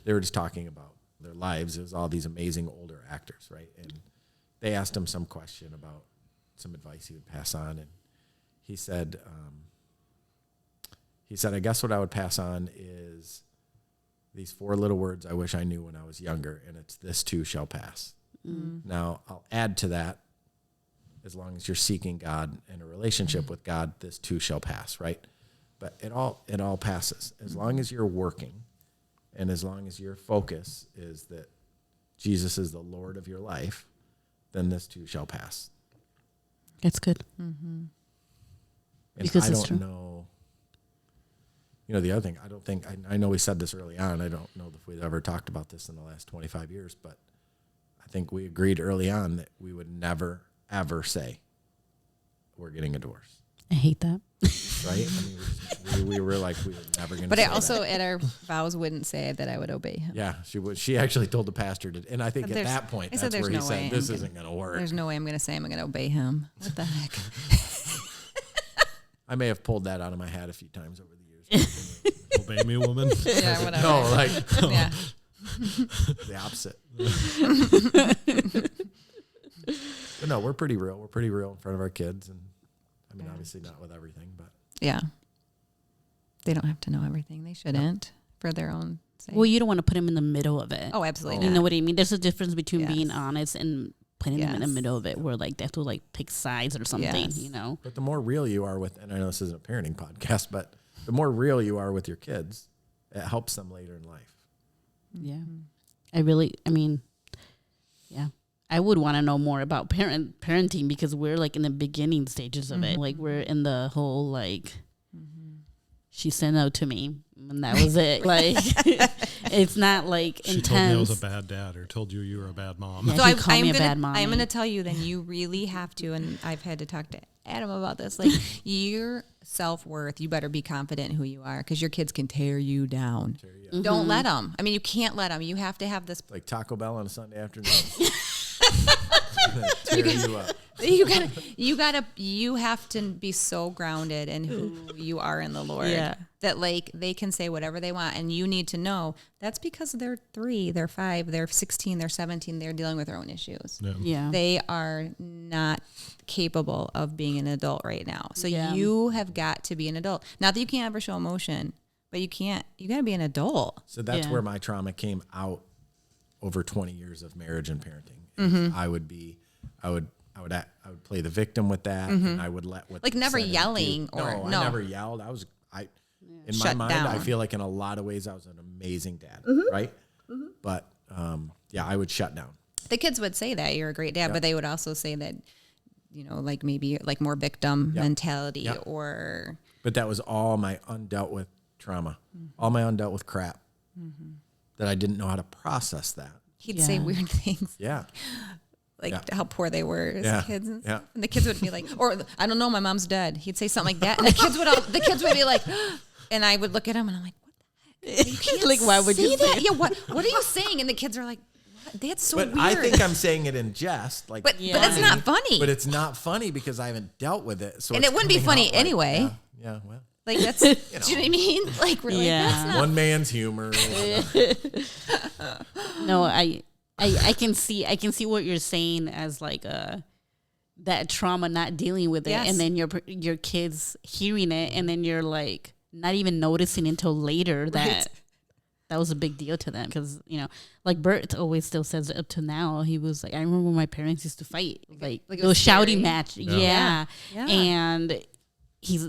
Speaker 4: they were just talking about their lives. It was all these amazing older actors, right? And they asked him some question about some advice he would pass on, and he said, I guess what I would pass on is these 4 little words I wish I knew when I was younger, and it's this too shall pass. Now, I'll add to that, as long as you're seeking God and a relationship with God, this too shall pass, right? But it all passes. As long as you're working and as long as your focus is that Jesus is the Lord of your life, then this too shall pass.
Speaker 2: That's good.
Speaker 4: And
Speaker 2: Because
Speaker 4: I
Speaker 2: it's
Speaker 4: don't
Speaker 2: true.
Speaker 4: know. You know, the other thing, I know we said this early on. I don't know if we've ever talked about this in the last 25 years, but I think we agreed early on that we would never, ever say we're getting a divorce,
Speaker 2: I hate that.
Speaker 4: right? I mean, we were like, we were never going to
Speaker 3: But
Speaker 4: say
Speaker 3: I also,
Speaker 4: that.
Speaker 3: at our vows, wouldn't say that I would obey him.
Speaker 4: Yeah, she would. She actually told the pastor to, and I think at
Speaker 3: There's-
Speaker 4: that point,
Speaker 3: I said
Speaker 4: that's where
Speaker 3: there's
Speaker 4: he
Speaker 3: no way
Speaker 4: said,
Speaker 3: I'm
Speaker 4: this
Speaker 3: gonna-
Speaker 4: isn't going to work.
Speaker 3: There's no way I'm going to say I'm going to obey him. What the heck?
Speaker 4: I may have pulled that out of my hat a few times over the years.
Speaker 1: Obey me, woman.
Speaker 3: Yeah, whatever.
Speaker 4: No, like
Speaker 3: Yeah.
Speaker 4: the opposite. But no, we're pretty real. We're pretty real in front of our kids, and I mean, obviously not with everything, but
Speaker 3: Yeah. They don't have to know everything. They shouldn't for their own say.
Speaker 2: Well, you don't want to put him in the middle of it.
Speaker 3: Oh, absolutely
Speaker 2: You
Speaker 3: not.
Speaker 2: know what I mean? There's a difference between
Speaker 3: Yes.
Speaker 2: being honest and putting them in the
Speaker 3: Yes.
Speaker 2: middle of it, where like they have to like pick sides or something.
Speaker 3: Yes.
Speaker 2: You know?
Speaker 4: But the more real you are with, and I know this isn't a parenting podcast, but the more real you are with your kids, it helps them later in life.
Speaker 2: Yeah. I mean, yeah. I would want to know more about parenting because we're like in the beginning stages of it. Like we're in the whole like she said no to me and that was it. Like it's not like
Speaker 1: She
Speaker 2: intense.
Speaker 1: told me I was a bad dad or told you were a bad mom.
Speaker 2: Yeah,
Speaker 3: So
Speaker 2: she
Speaker 3: I'm
Speaker 2: called me a
Speaker 3: gonna,
Speaker 2: bad mommy.
Speaker 3: I'm going to tell you then you really have to, and I've had to talk to Adam about this, like your self-worth, you better be confident in who you are because your kids can tear you down. Don't let them. I mean, you can't let them. You have to have this.
Speaker 4: It's like Taco Bell on a Sunday afternoon. Tear you up.
Speaker 3: You have to be so grounded in who you are in the Lord.
Speaker 2: Yeah.
Speaker 3: That like they can say whatever they want and you need to know that's because they're 3, they're 5, they're 16, they're 17, they're dealing with their own issues.
Speaker 2: Yeah.
Speaker 3: They are not capable of being an adult right now. So
Speaker 2: Yeah.
Speaker 3: you have got to be an adult. Not that you can't ever show emotion, but you got to be an adult.
Speaker 4: So that's
Speaker 2: Yeah.
Speaker 4: where my trauma came out over 20 years of marriage and parenting. I would play the victim with that, and I would let what
Speaker 3: Like
Speaker 4: they
Speaker 3: never
Speaker 4: said and
Speaker 3: yelling
Speaker 4: do.
Speaker 3: or-
Speaker 4: I
Speaker 3: no.
Speaker 4: never yelled. In
Speaker 3: Shut
Speaker 4: my mind, I
Speaker 3: down.
Speaker 4: feel like in a lot of ways I was an amazing dad, right? But I would shut down.
Speaker 3: The kids would say that you're a great dad,
Speaker 4: Yep.
Speaker 3: but they would also say that, like maybe like more victim
Speaker 4: Yep.
Speaker 3: mentality
Speaker 4: Yep.
Speaker 3: or
Speaker 4: But that was all my undealt with trauma, all my undealt with crap that I didn't know how to process that.
Speaker 3: he'd say
Speaker 2: Yeah.
Speaker 3: weird things.
Speaker 4: Yeah.
Speaker 3: Like
Speaker 4: Yeah.
Speaker 3: how poor they were as
Speaker 4: Yeah.
Speaker 3: kids, and,
Speaker 4: Yeah.
Speaker 3: stuff. And the kids would be like, "Or I don't know, my mom's dead." He'd say something like that, and the kids would be like, and I would look at him, and I'm like, "What the heck? You can't
Speaker 2: Like, why would you
Speaker 3: say that?
Speaker 2: say
Speaker 3: Yeah, what are you saying?" And the kids are like, "What? That's so
Speaker 4: But
Speaker 3: weird."
Speaker 4: I think I'm saying it in jest, like,
Speaker 3: but it's not funny.
Speaker 4: But it's not funny because I haven't dealt with it. So
Speaker 3: And
Speaker 4: it's
Speaker 3: it wouldn't be
Speaker 4: coming
Speaker 3: funny
Speaker 4: out like,
Speaker 3: anyway.
Speaker 4: Yeah, well,
Speaker 3: like that's, do you know what I mean? Like we're
Speaker 2: Yeah.
Speaker 3: like, that's not.
Speaker 4: one man's humor.
Speaker 2: No, I can see what you're saying as like that trauma, not dealing with it,
Speaker 3: Yes.
Speaker 2: and then your kids hearing it, and then you're like not even noticing until later that
Speaker 3: Right.
Speaker 2: that was a big deal to them because like Bert always still says up to now he was like I remember when my parents used to fight like
Speaker 3: it
Speaker 2: those
Speaker 3: was
Speaker 2: shouting
Speaker 3: scary.
Speaker 2: match
Speaker 3: Yeah.
Speaker 2: and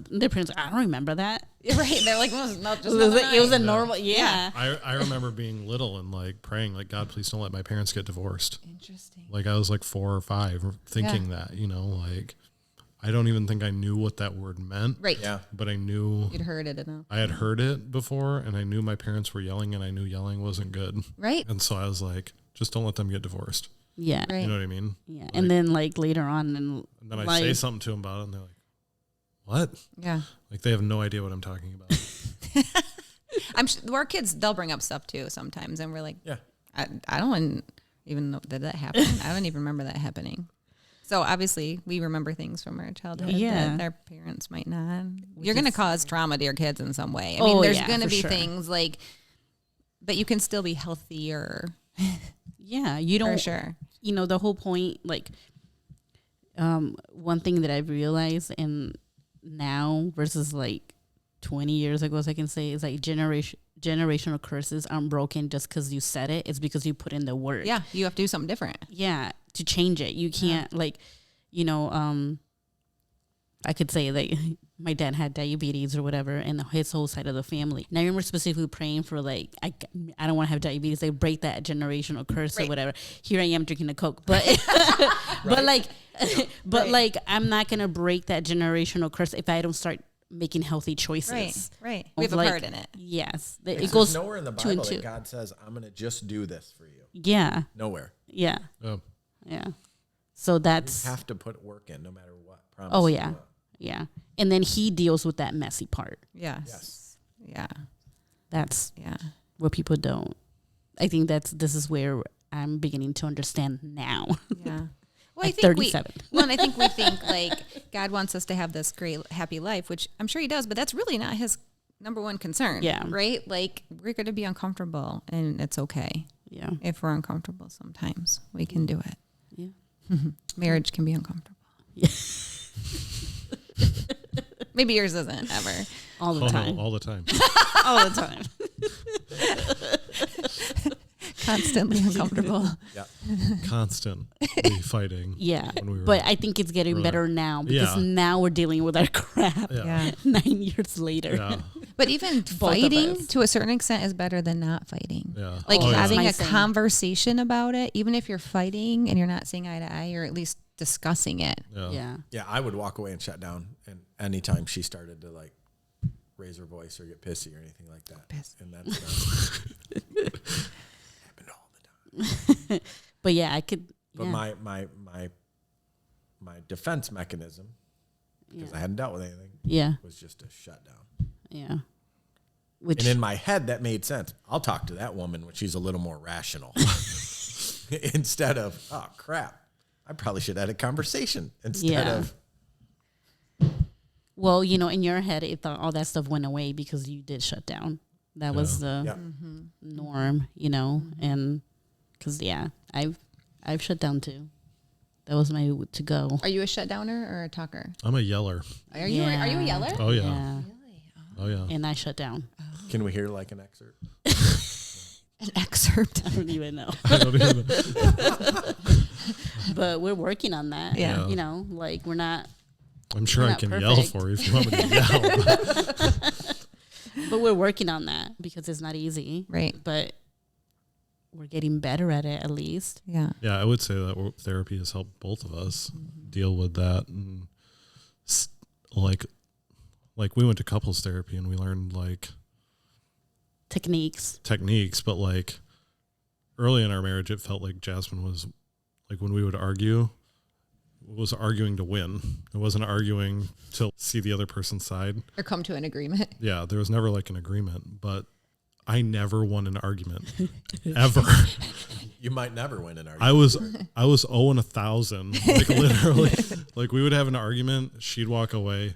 Speaker 2: their parents I don't remember that
Speaker 3: Right? They're like, well, no, just
Speaker 2: it was a
Speaker 3: night.
Speaker 2: normal yeah.
Speaker 1: I remember being little and like praying like God, please don't let my parents get divorced.
Speaker 3: Interesting.
Speaker 1: Like I was like 4 or 5 thinking that, like I don't even think I knew what that word meant.
Speaker 3: Right.
Speaker 4: Yeah.
Speaker 1: But I knew
Speaker 3: You'd heard it enough.
Speaker 1: I had heard it before and I knew my parents were yelling and I knew yelling wasn't good.
Speaker 3: Right.
Speaker 1: And so I was like, just don't let them get divorced.
Speaker 2: Yeah.
Speaker 3: Right.
Speaker 1: You know what I mean?
Speaker 2: Yeah. And then like later on
Speaker 1: And then I
Speaker 2: like,
Speaker 1: say something to them about it and they're like, what?
Speaker 3: Yeah.
Speaker 1: Like they have no idea what I'm talking about.
Speaker 3: Our kids, they'll bring up stuff too sometimes, and we're like,
Speaker 4: Yeah.
Speaker 3: I don't even know, did that happen? I don't even remember that happening. So obviously, we remember things from our childhood
Speaker 2: Yeah.
Speaker 3: that our parents might not. You're going to cause trauma to your kids in some way. I mean,
Speaker 2: Oh,
Speaker 3: there's
Speaker 2: yeah,
Speaker 3: going to
Speaker 2: for
Speaker 3: be
Speaker 2: sure.
Speaker 3: things like, but you can still be healthier
Speaker 2: yeah, you don't
Speaker 3: for sure.
Speaker 2: the whole point like one thing that I've realized and now versus like 20 years ago, as I can say, is like generational curses aren't broken just because you said it. It's because you put in the work.
Speaker 3: Yeah, you have to do something different.
Speaker 2: Yeah, to change it. You can't I could say like my dad had diabetes or whatever and his whole side of the family. And I remember specifically praying for like, I don't want to have diabetes. They break that generational curse or whatever. Here I am drinking a Coke. But, but like, I'm not going to break that generational curse if I don't start making healthy choices.
Speaker 3: Right. We have a
Speaker 2: Like,
Speaker 3: part in it.
Speaker 2: Yes.
Speaker 4: There's
Speaker 2: It goes
Speaker 4: nowhere in the
Speaker 2: 2 and
Speaker 4: Bible
Speaker 2: 2.
Speaker 4: that God says, I'm going to just do this for you.
Speaker 2: Yeah.
Speaker 4: Nowhere.
Speaker 2: Yeah.
Speaker 1: Oh.
Speaker 2: Yeah. So that's,
Speaker 4: You have to put work in no matter what. Promise
Speaker 2: oh
Speaker 4: you
Speaker 2: yeah.
Speaker 4: will.
Speaker 2: Yeah. And then he deals with that messy part.
Speaker 3: Yes. Yeah.
Speaker 2: That's
Speaker 3: Yeah.
Speaker 2: where people don't. I think this is where I'm beginning to understand now.
Speaker 3: Yeah. Well,
Speaker 2: At 37.
Speaker 3: and I think we think like God wants us to have this great, happy life, which I'm sure he does, but that's really not his number one concern.
Speaker 2: Yeah.
Speaker 3: Right? Like we're going to be uncomfortable and it's okay
Speaker 2: Yeah.
Speaker 3: if we're uncomfortable sometimes. We can do it.
Speaker 2: Yeah.
Speaker 3: Marriage can be uncomfortable.
Speaker 2: Yeah.
Speaker 3: Maybe yours isn't ever.
Speaker 2: All the
Speaker 1: Oh,
Speaker 2: time.
Speaker 1: no, all the time.
Speaker 2: All the time.
Speaker 3: Constantly uncomfortable.
Speaker 4: Yeah.
Speaker 1: Constantly fighting.
Speaker 2: Yeah,
Speaker 1: when we were
Speaker 2: but I think it's getting
Speaker 1: earlier.
Speaker 2: better now because
Speaker 1: Yeah.
Speaker 2: now we're dealing with our crap.
Speaker 1: Yeah.
Speaker 2: 9 years later.
Speaker 1: Yeah.
Speaker 3: But even
Speaker 2: of
Speaker 3: fighting
Speaker 2: us.
Speaker 3: to a certain extent is better than not fighting.
Speaker 1: Yeah.
Speaker 3: Like
Speaker 2: Oh, yeah.
Speaker 3: having
Speaker 2: My
Speaker 3: a
Speaker 2: same.
Speaker 3: conversation about it, even if you're fighting and you're not seeing eye to eye, or at least discussing it.
Speaker 1: Yeah.
Speaker 2: Yeah.
Speaker 4: Yeah, I would walk away and shut down. And anytime she started to like raise her voice or get pissy or anything like that, and that's happened all the time.
Speaker 2: But yeah, I could.
Speaker 4: But
Speaker 2: yeah.
Speaker 4: my defense mechanism, because I hadn't dealt with anything,
Speaker 2: Yeah.
Speaker 4: was just to shut down.
Speaker 2: Yeah. Which
Speaker 4: And in my head, that made sense. I'll talk to that woman when she's a little more rational, instead of, oh crap, I probably should have had a conversation instead
Speaker 2: Yeah.
Speaker 4: of.
Speaker 2: well, in your head, it thought all that stuff went away because you did shut down. That was the
Speaker 4: Yeah.
Speaker 2: norm, and because I've shut down too. That was my to go.
Speaker 3: Are you a shutdowner or a talker?
Speaker 1: I'm a yeller.
Speaker 3: Are you a yeller?
Speaker 1: Oh yeah.
Speaker 2: Yeah.
Speaker 1: Oh yeah.
Speaker 2: And I shut down.
Speaker 4: Can we hear like an excerpt?
Speaker 3: An excerpt.
Speaker 2: I don't even know.
Speaker 1: I don't even know.
Speaker 2: But we're working on that.
Speaker 3: Yeah.
Speaker 2: Like we're not,
Speaker 1: I'm sure
Speaker 2: We're
Speaker 1: I
Speaker 2: not
Speaker 1: can yell
Speaker 2: perfect.
Speaker 1: for you if you want me to yell.
Speaker 2: but we're working on that because it's not easy.
Speaker 3: Right.
Speaker 2: But we're getting better at it at least.
Speaker 3: Yeah.
Speaker 1: Yeah, I would say that therapy has helped both of us deal with that, and like we went to couples therapy and we learned like
Speaker 2: Techniques.
Speaker 1: techniques, but like early in our marriage, it felt like Jasmine was like when we would argue, was arguing to win. It wasn't arguing to see the other person's side.
Speaker 3: Or come to an agreement.
Speaker 1: Yeah, there was never like an agreement, but I never won an argument ever.
Speaker 4: You might never win an argument.
Speaker 1: I was 0 and 1,000. Like literally, like we would have an argument. She'd walk away.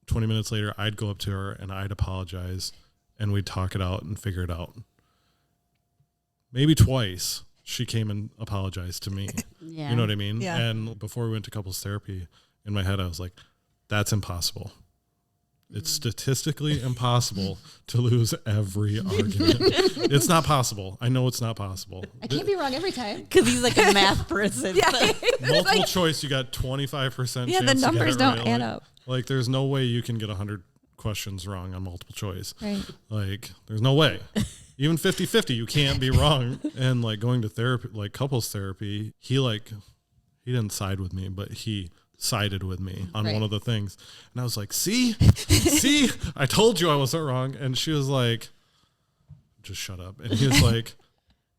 Speaker 1: 20 minutes later, I'd go up to her and I'd apologize, and we'd talk it out and figure it out. Maybe twice she came and apologized to me.
Speaker 2: Yeah.
Speaker 1: You know what I mean?
Speaker 3: Yeah.
Speaker 1: And before we went to couples therapy, in my head, I was like, that's impossible. It's statistically impossible to lose every argument. It's not possible. I know it's not possible.
Speaker 3: I can't be wrong every time.
Speaker 2: Because he's like a math person.
Speaker 1: Multiple choice, you got 25%
Speaker 3: Yeah,
Speaker 1: chance
Speaker 3: the
Speaker 1: to get
Speaker 3: numbers
Speaker 1: it
Speaker 3: don't
Speaker 1: right.
Speaker 3: add
Speaker 1: Like-
Speaker 3: up.
Speaker 1: Like, there's no way you can get 100 questions wrong on multiple choice.
Speaker 3: Right.
Speaker 1: Like, there's no way. Even 50-50, you can't be wrong. And, like, going to therapy, like couples therapy, he didn't side with me, but he sided with me on
Speaker 3: Right.
Speaker 1: one of the things. And I was like, see, I told you I wasn't wrong. And she was like, just shut up. And he was like,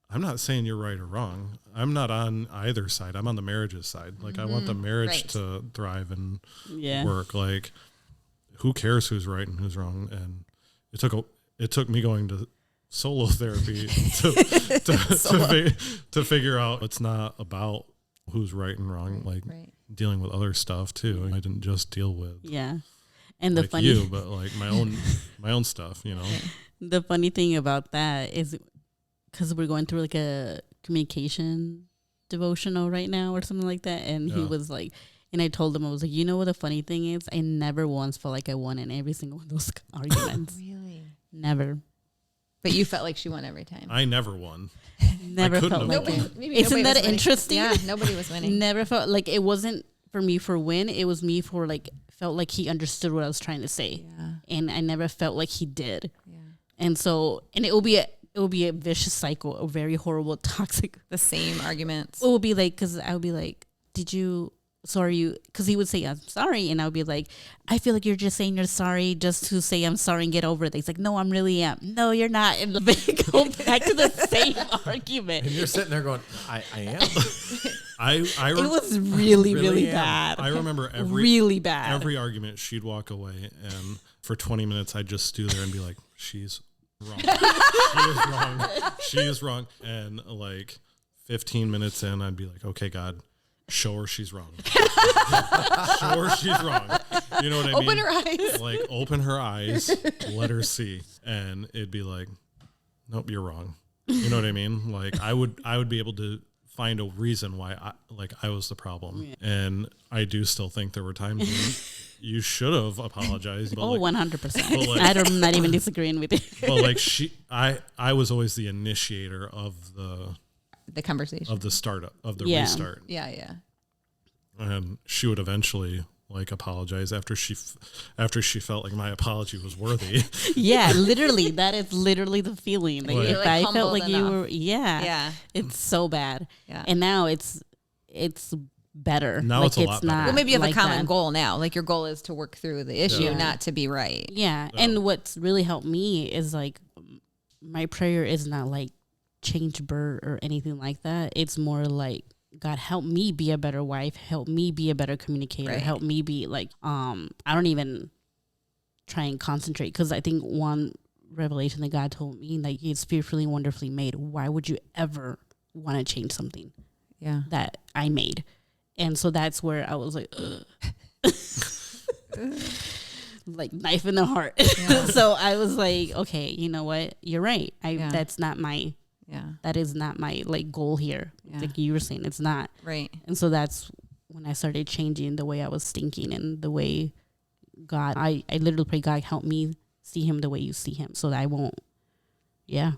Speaker 1: I'm not saying you're right or wrong. I'm not on either side. I'm on the marriage's side. Like, I want the marriage
Speaker 3: Right.
Speaker 1: to thrive and
Speaker 2: Yeah.
Speaker 1: work. Like, who cares who's right and who's wrong? And it took me going to solo therapy to figure out it's not about who's right and wrong. Like
Speaker 3: Right.
Speaker 1: dealing with other stuff too. I didn't just deal with
Speaker 2: Yeah. And the
Speaker 1: like
Speaker 2: funny
Speaker 1: you, but like my own stuff. You know.
Speaker 2: the funny thing about that is because we're going through like a communication devotional right now or something like that. And he
Speaker 1: Yeah.
Speaker 2: was like, and I told him, I was like, you know what the funny thing is? I never once felt like I won in every single one of those arguments.
Speaker 3: Really?
Speaker 2: Never.
Speaker 3: But you felt like she won every time.
Speaker 1: I never won.
Speaker 2: Never
Speaker 1: couldn't
Speaker 2: felt
Speaker 1: have
Speaker 2: like
Speaker 1: won.
Speaker 2: it.
Speaker 3: Maybe
Speaker 2: Isn't
Speaker 3: nobody
Speaker 2: that
Speaker 3: was winning.
Speaker 2: interesting?
Speaker 3: Yeah, nobody was winning.
Speaker 2: Never felt like it wasn't for me for win. It was me for like, felt like he understood what I was trying to say.
Speaker 3: Yeah.
Speaker 2: And I never felt like he did.
Speaker 3: Yeah.
Speaker 2: And so, and it will be a vicious cycle, a very horrible, toxic.
Speaker 3: The same arguments.
Speaker 2: It will be like, because I would be like, because he would say, I'm sorry. And I would be like, I feel like you're just saying you're sorry just to say I'm sorry and get over it. He's like, no, I'm really am. No, you're not. And they go back to the same argument.
Speaker 4: And you're sitting there going, I am.
Speaker 2: It was really, really
Speaker 4: am.
Speaker 2: bad.
Speaker 1: I remember
Speaker 2: really bad.
Speaker 1: every argument she'd walk away, and for 20 minutes I'd just stew there and be like, she's wrong. She is wrong. She is wrong. And like 15 minutes in, I'd be like, okay, God, show her she's wrong. Show her she's wrong. You know what I mean?
Speaker 3: Open her eyes.
Speaker 1: Like, open her eyes, let her see. And it'd be like, nope, you're wrong. You know what I mean? Like, I would be able to find a reason why I was the problem. And I do still think there were times when you should have apologized. But
Speaker 2: 100%.
Speaker 1: Like,
Speaker 2: I'm not even disagreeing with you.
Speaker 1: But like I was always the initiator of
Speaker 3: the conversation,
Speaker 1: of the startup, of the
Speaker 2: Yeah.
Speaker 1: restart.
Speaker 3: yeah.
Speaker 1: And she would eventually like apologize after she felt like my apology was worthy.
Speaker 2: Yeah, literally. That is literally the feeling. Like,
Speaker 1: Right.
Speaker 2: if
Speaker 3: Like
Speaker 2: I felt
Speaker 3: humbled
Speaker 2: like you
Speaker 3: enough.
Speaker 2: were,
Speaker 3: Yeah.
Speaker 2: it's so bad.
Speaker 3: Yeah.
Speaker 2: And now it's better.
Speaker 1: Now
Speaker 2: like,
Speaker 1: it's a lot better.
Speaker 3: Well, maybe you have
Speaker 2: like
Speaker 3: a common
Speaker 2: that.
Speaker 3: goal now. Like your goal is to work through the issue,
Speaker 2: Yeah.
Speaker 3: not to be right.
Speaker 2: Yeah. And what's really helped me is like my prayer is not like change Bert or anything like that. It's more like, God, help me be a better wife. Help me be a better communicator.
Speaker 3: Right.
Speaker 2: Help me be like, I don't even try and concentrate, because I think one revelation that God told me, like, it's fearfully and wonderfully made. Why would you ever want to change something
Speaker 3: Yeah.
Speaker 2: that I made? And so that's where I was like, like knife in the heart.
Speaker 3: Yeah.
Speaker 2: So I was like, okay, you know what? You're right.
Speaker 3: Yeah.
Speaker 2: That is not my like goal here.
Speaker 3: Yeah.
Speaker 2: Like you were saying, it's not.
Speaker 3: Right.
Speaker 2: And so that's when I started changing the way I was thinking and the way God, I literally pray, God, help me see him the way you see him so that I won't. Yeah.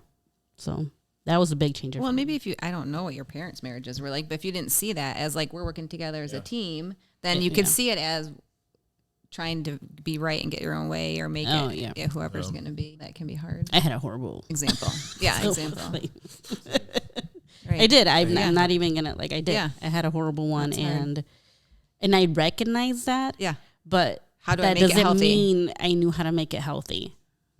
Speaker 2: So that was a big change.
Speaker 3: Well, maybe I don't know what your parents' marriages were like, but if you didn't see that as like we're working together as a team, then you could see it as trying to be right and get your own way or make whoever's going to be. That can be hard.
Speaker 2: I had a horrible
Speaker 3: Example. Yeah,
Speaker 2: So,
Speaker 3: example.
Speaker 2: like,
Speaker 3: Right.
Speaker 2: I did. I'm not even gonna I did.
Speaker 3: Yeah.
Speaker 2: I had a horrible one,
Speaker 3: That's hard.
Speaker 2: and I recognize that.
Speaker 3: Yeah.
Speaker 2: But
Speaker 3: How do I
Speaker 2: that
Speaker 3: make it
Speaker 2: doesn't
Speaker 3: healthy?
Speaker 2: mean I knew how to make it healthy.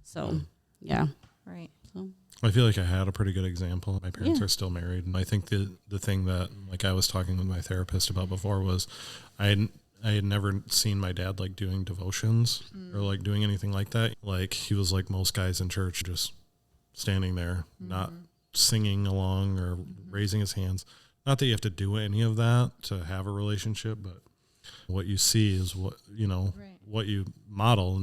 Speaker 2: So yeah.
Speaker 3: Right.
Speaker 2: So
Speaker 1: I feel like I had a pretty good example. My parents
Speaker 2: Yeah.
Speaker 1: are still married. And I think the thing that like I was talking with my therapist about before was I had never seen my dad like doing devotions or like doing anything like that. Like he was like most guys in church, just standing there, not singing along or raising his hands. Not that you have to do any of that to have a relationship, but what you see is what, what you model.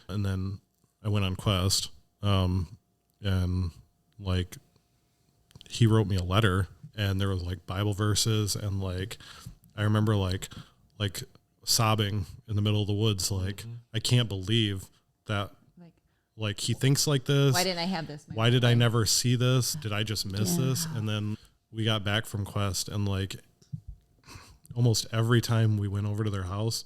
Speaker 1: And then I went on Quest, and like he wrote me a letter and there was like Bible verses and like, I remember like sobbing in the middle of the woods. Like, I can't believe that like he thinks like this.
Speaker 3: Why didn't I have this?
Speaker 1: Why did I never see this? Did I just miss
Speaker 2: Yeah.
Speaker 1: this? And then we got back from Quest and like almost every time we went over to their house,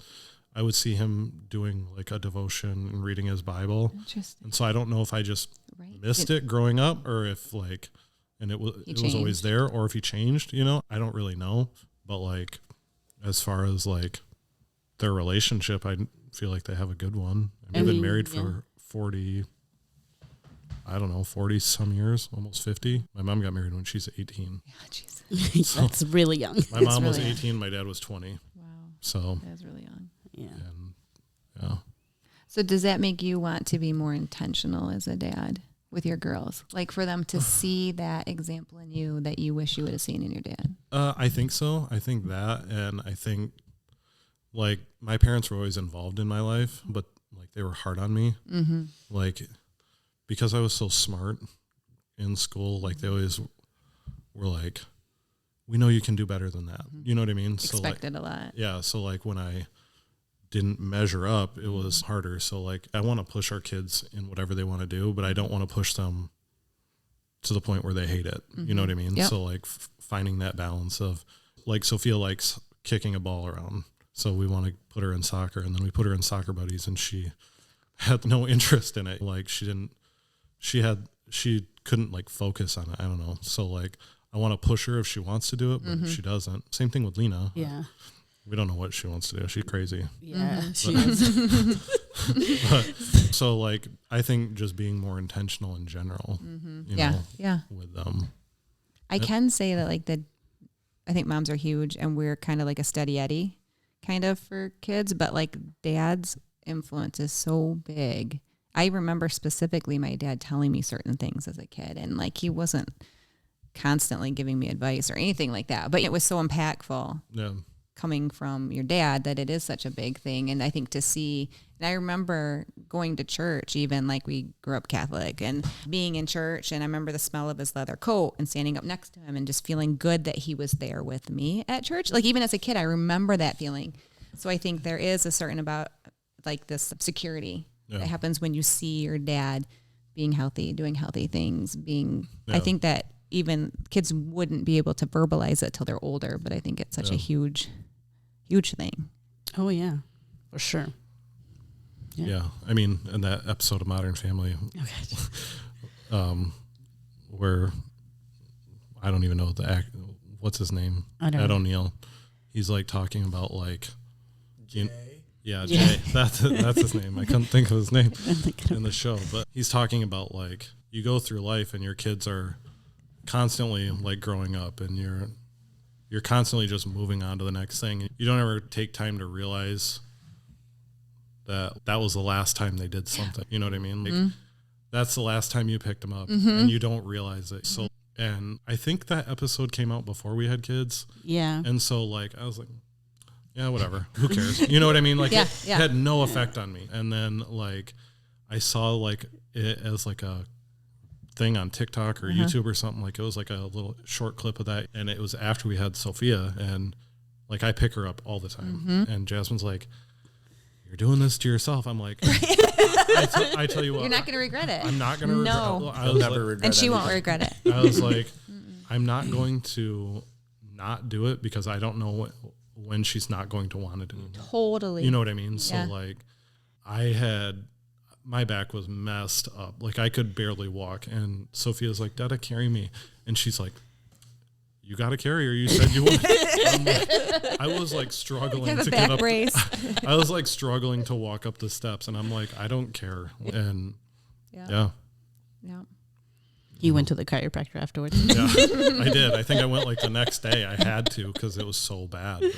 Speaker 1: I would see him doing like a devotion and reading his Bible.
Speaker 3: Interesting.
Speaker 1: And so I don't know if I just
Speaker 3: Right.
Speaker 1: missed it growing up or if like, and it was always
Speaker 3: changed.
Speaker 1: there, or if he changed, I don't really know. But like, as far as like their relationship, I feel like they have a good one. They've been married for 40 some years, almost 50. My mom got married when she's 18.
Speaker 3: Yeah, jeez.
Speaker 2: That's really young.
Speaker 1: My mom was
Speaker 3: really young.
Speaker 1: 18. My dad was 20.
Speaker 3: Wow.
Speaker 1: So,
Speaker 3: That was really young.
Speaker 2: Yeah.
Speaker 1: and yeah.
Speaker 3: So does that make you want to be more intentional as a dad with your girls? Like for them to see that example in you that you wish you would have seen in your dad?
Speaker 1: I think so. I think that. And I think like my parents were always involved in my life, but like they were hard on me.
Speaker 3: Mm-hmm.
Speaker 1: Like, because I was so smart in school, like they always were like, we know you can do better than that. You know what I mean?
Speaker 3: Expected a lot.
Speaker 1: Yeah. So like when I didn't measure up, it was harder. So like I want to push our kids in whatever they want to do, but I don't want to push them to the point where they hate it. You know what I mean?
Speaker 3: Yep.
Speaker 1: So like finding that balance of like Sophia likes kicking a ball around. So we want to put her in soccer, and then we put her in Soccer Buddies, and she had no interest in it. Like she couldn't like focus on it. I don't know. So like I want to push her if she wants to do it, but she doesn't. Same thing with Lena.
Speaker 2: Yeah.
Speaker 1: We don't know what she wants to do. She's crazy.
Speaker 2: Yeah. She is.
Speaker 1: So like I think just being more intentional in general, you know,
Speaker 3: Yeah.
Speaker 1: with them.
Speaker 3: I can say that I think moms are huge and we're kind of like a steady Eddie kind of for kids, but like dad's influence is so big. I remember specifically my dad telling me certain things as a kid, and like he wasn't constantly giving me advice or anything like that, but it was so impactful.
Speaker 1: Yeah.
Speaker 3: coming from your dad that it is such a big thing. And I think to see, and I remember going to church, even like we grew up Catholic, and being in church, and I remember the smell of his leather coat and standing up next to him and just feeling good that he was there with me at church. Like even as a kid, I remember that feeling. So I think there is a certain about like this security that happens when you see your dad being healthy, doing healthy things, I think that even kids wouldn't be able to verbalize it till they're older, but I think it's such a huge thing.
Speaker 2: Oh yeah, for sure.
Speaker 1: Yeah. I mean, in that episode of Modern Family, where I don't even know what's his name? Ed O'Neill. He's like talking about like Jay. Jay. That's his name. I couldn't think of his name in the show, but he's talking about like you go through life and your kids are constantly like growing up, and you're constantly just moving on to the next thing. You don't ever take time to realize that was the last time they did something. You know what I mean? Like that's the last time you picked them up, and you don't realize it. So, and I think that episode came out before we had kids. Yeah. And so like I was like, yeah, whatever. Who cares? You know what I mean? Like it had no effect on me. And then like I saw like it as like a thing on TikTok or YouTube or something. Like it was like a little short clip of that, and it was after we had Sophia, and like I pick her up all the time, and Jasmine's like, "You're doing this to yourself." I'm like, I tell you what,
Speaker 3: you're not going to regret it.
Speaker 1: I'm not going to regret it.
Speaker 4: I'll never regret it.
Speaker 3: And she won't regret it.
Speaker 1: I was like, I'm not going to not do it because I don't know when she's not going to want to do it.
Speaker 3: Totally.
Speaker 1: You know what I mean? So like my back was messed up. Like I could barely walk, and Sophia's like, "Dada, carry me." And she's like, "You got to carry her. You said you would." I was like struggling to get up.
Speaker 3: Brace.
Speaker 1: I was like struggling to walk up the steps, and I'm like, I don't care. And yeah.
Speaker 2: You went to the chiropractor afterwards.
Speaker 1: Yeah, I did. I think I went like the next day. I had to because it was so bad. But.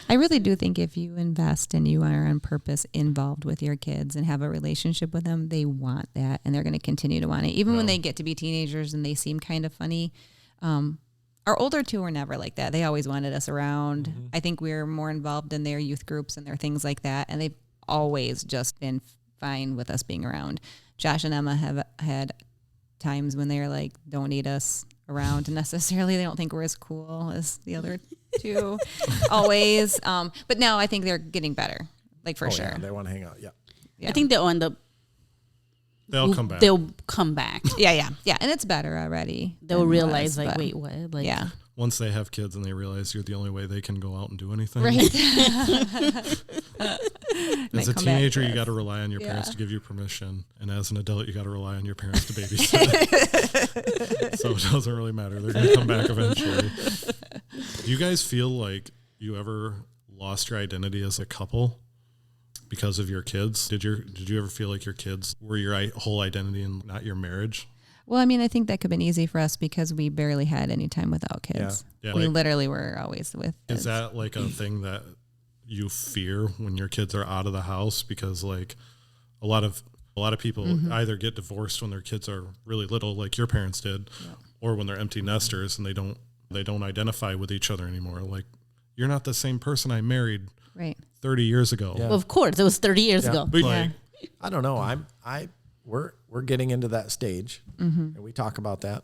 Speaker 3: I really do think if you invest and you are on purpose involved with your kids and have a relationship with them, they want that, and they're going to continue to want it. Even when they get to be teenagers and they seem kind of funny. Our older two were never like that. They always wanted us around. I think we were more involved in their youth groups and their things like that, and they've always just been fine with us being around. Josh and Emma have had times when they're like, don't need us around necessarily. They don't think we're as cool as the other two always. But now I think they're getting better, like for sure.
Speaker 4: Yeah, they want to hang out. Yeah.
Speaker 2: I think they'll end up.
Speaker 1: They'll come back.
Speaker 2: They'll come back.
Speaker 3: Yeah. And it's better already.
Speaker 2: They'll realize like, wait, what? Like,
Speaker 3: yeah.
Speaker 1: Once they have kids and they realize you're the only way they can go out and do anything.
Speaker 3: Right.
Speaker 1: As a teenager, you got to rely on your parents to give you permission. And as an adult, you got to rely on your parents to babysit. So it doesn't really matter. They're going to come back eventually. Do you guys feel like you ever lost your identity as a couple because of your kids? Did you ever feel like your kids were your whole identity and not your marriage?
Speaker 3: Well, I mean, I think that could have been easy for us because we barely had any time without kids.
Speaker 1: Yeah.
Speaker 3: We literally were always with kids.
Speaker 1: Is that like a thing that you fear when your kids are out of the house? Because like a lot of people either get divorced when their kids are really little, like your parents did, or when they're empty nesters and they don't identify with each other anymore. Like, you're not the same person I married 30 years ago.
Speaker 2: Well, of course, it was 30 years ago.
Speaker 1: But like,
Speaker 4: I don't know. We're getting into that stage, and we talk about that.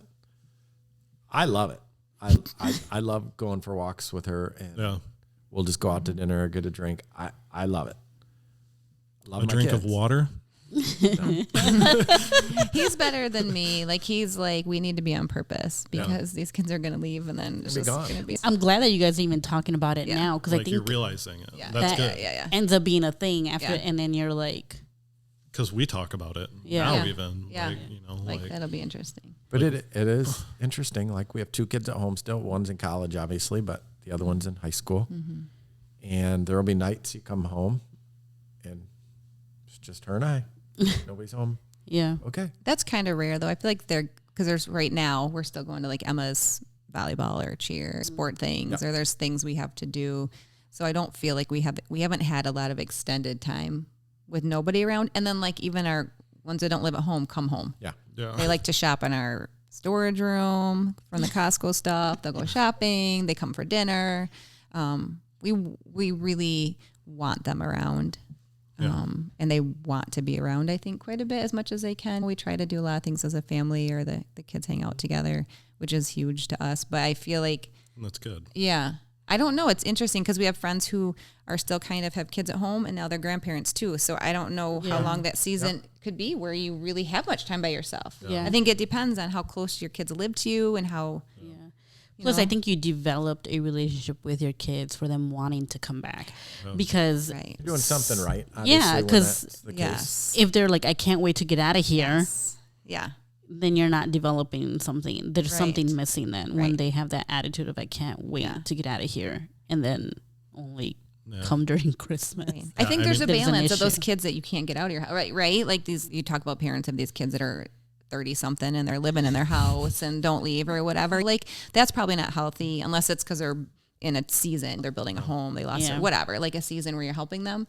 Speaker 4: I love it. I love going for walks with her, and we'll just go out to dinner or get a drink. I love it. Love
Speaker 1: a drink
Speaker 4: kids.
Speaker 1: of water.
Speaker 3: He's better than me. Like he's like, we need to be on purpose because these kids are going to leave, and then it's just going to be.
Speaker 2: I'm glad that you guys are even talking about it now because
Speaker 1: like
Speaker 2: I think
Speaker 1: you're realizing it. That's good.
Speaker 2: Ends up being a thing after, and then you're like.
Speaker 1: Because we talk about it now, even
Speaker 3: like that'll be interesting.
Speaker 4: But it is interesting. Like we have two kids at home still. One's in college, obviously, but the other one's in high school. And there'll be nights you come home, and it's just her and I. Nobody's home.
Speaker 2: Yeah.
Speaker 4: Okay.
Speaker 3: That's kind of rare, though. I feel like because right now we're still going to like Emma's volleyball or cheer sport things, or there's things we have to do. So I don't feel like we haven't had a lot of extended time with nobody around. And then like even our ones that don't live at home come home.
Speaker 4: Yeah.
Speaker 3: They like to shop in our storage room from the Costco stuff. They'll go shopping. They come for dinner. we really want them around.
Speaker 1: Yeah.
Speaker 3: And they want to be around, I think, quite a bit as much as they can. We try to do a lot of things as a family, or the kids hang out together, which is huge to us. But I feel like,
Speaker 1: That's good.
Speaker 3: yeah, I don't know. It's interesting because we have friends who are still kind of have kids at home, and now they're grandparents too. So I don't know how long that season could be where you really have much time by yourself.
Speaker 2: Yeah.
Speaker 3: I think it depends on how close your kids live to you and how.
Speaker 2: Yeah. Plus,
Speaker 3: know?
Speaker 2: I think you developed a relationship with your kids for them wanting to come back, because
Speaker 3: Right.
Speaker 4: You're doing something right.
Speaker 2: Yeah,
Speaker 4: obviously, when
Speaker 2: 'cause-
Speaker 4: that's the case.
Speaker 3: Yes.
Speaker 2: if they're like, I can't wait to get out of here,
Speaker 3: Yeah.
Speaker 2: then you're not developing something. There's
Speaker 3: Right.
Speaker 2: something missing then when
Speaker 3: Right.
Speaker 2: they have that attitude of, I can't wait to get out of here, and then only come during Christmas.
Speaker 3: Right. I think
Speaker 1: I
Speaker 3: there's
Speaker 1: mean-
Speaker 3: a
Speaker 2: There's an
Speaker 3: balance of those
Speaker 2: issue.
Speaker 3: kids that you can't get out of your house. Right. Like these, you talk about parents of these kids that are 30 something and they're living in their house and don't leave or whatever. Like that's probably not healthy unless it's because they're in a season, they're building a home, they lost their whatever, like a season where you're helping them.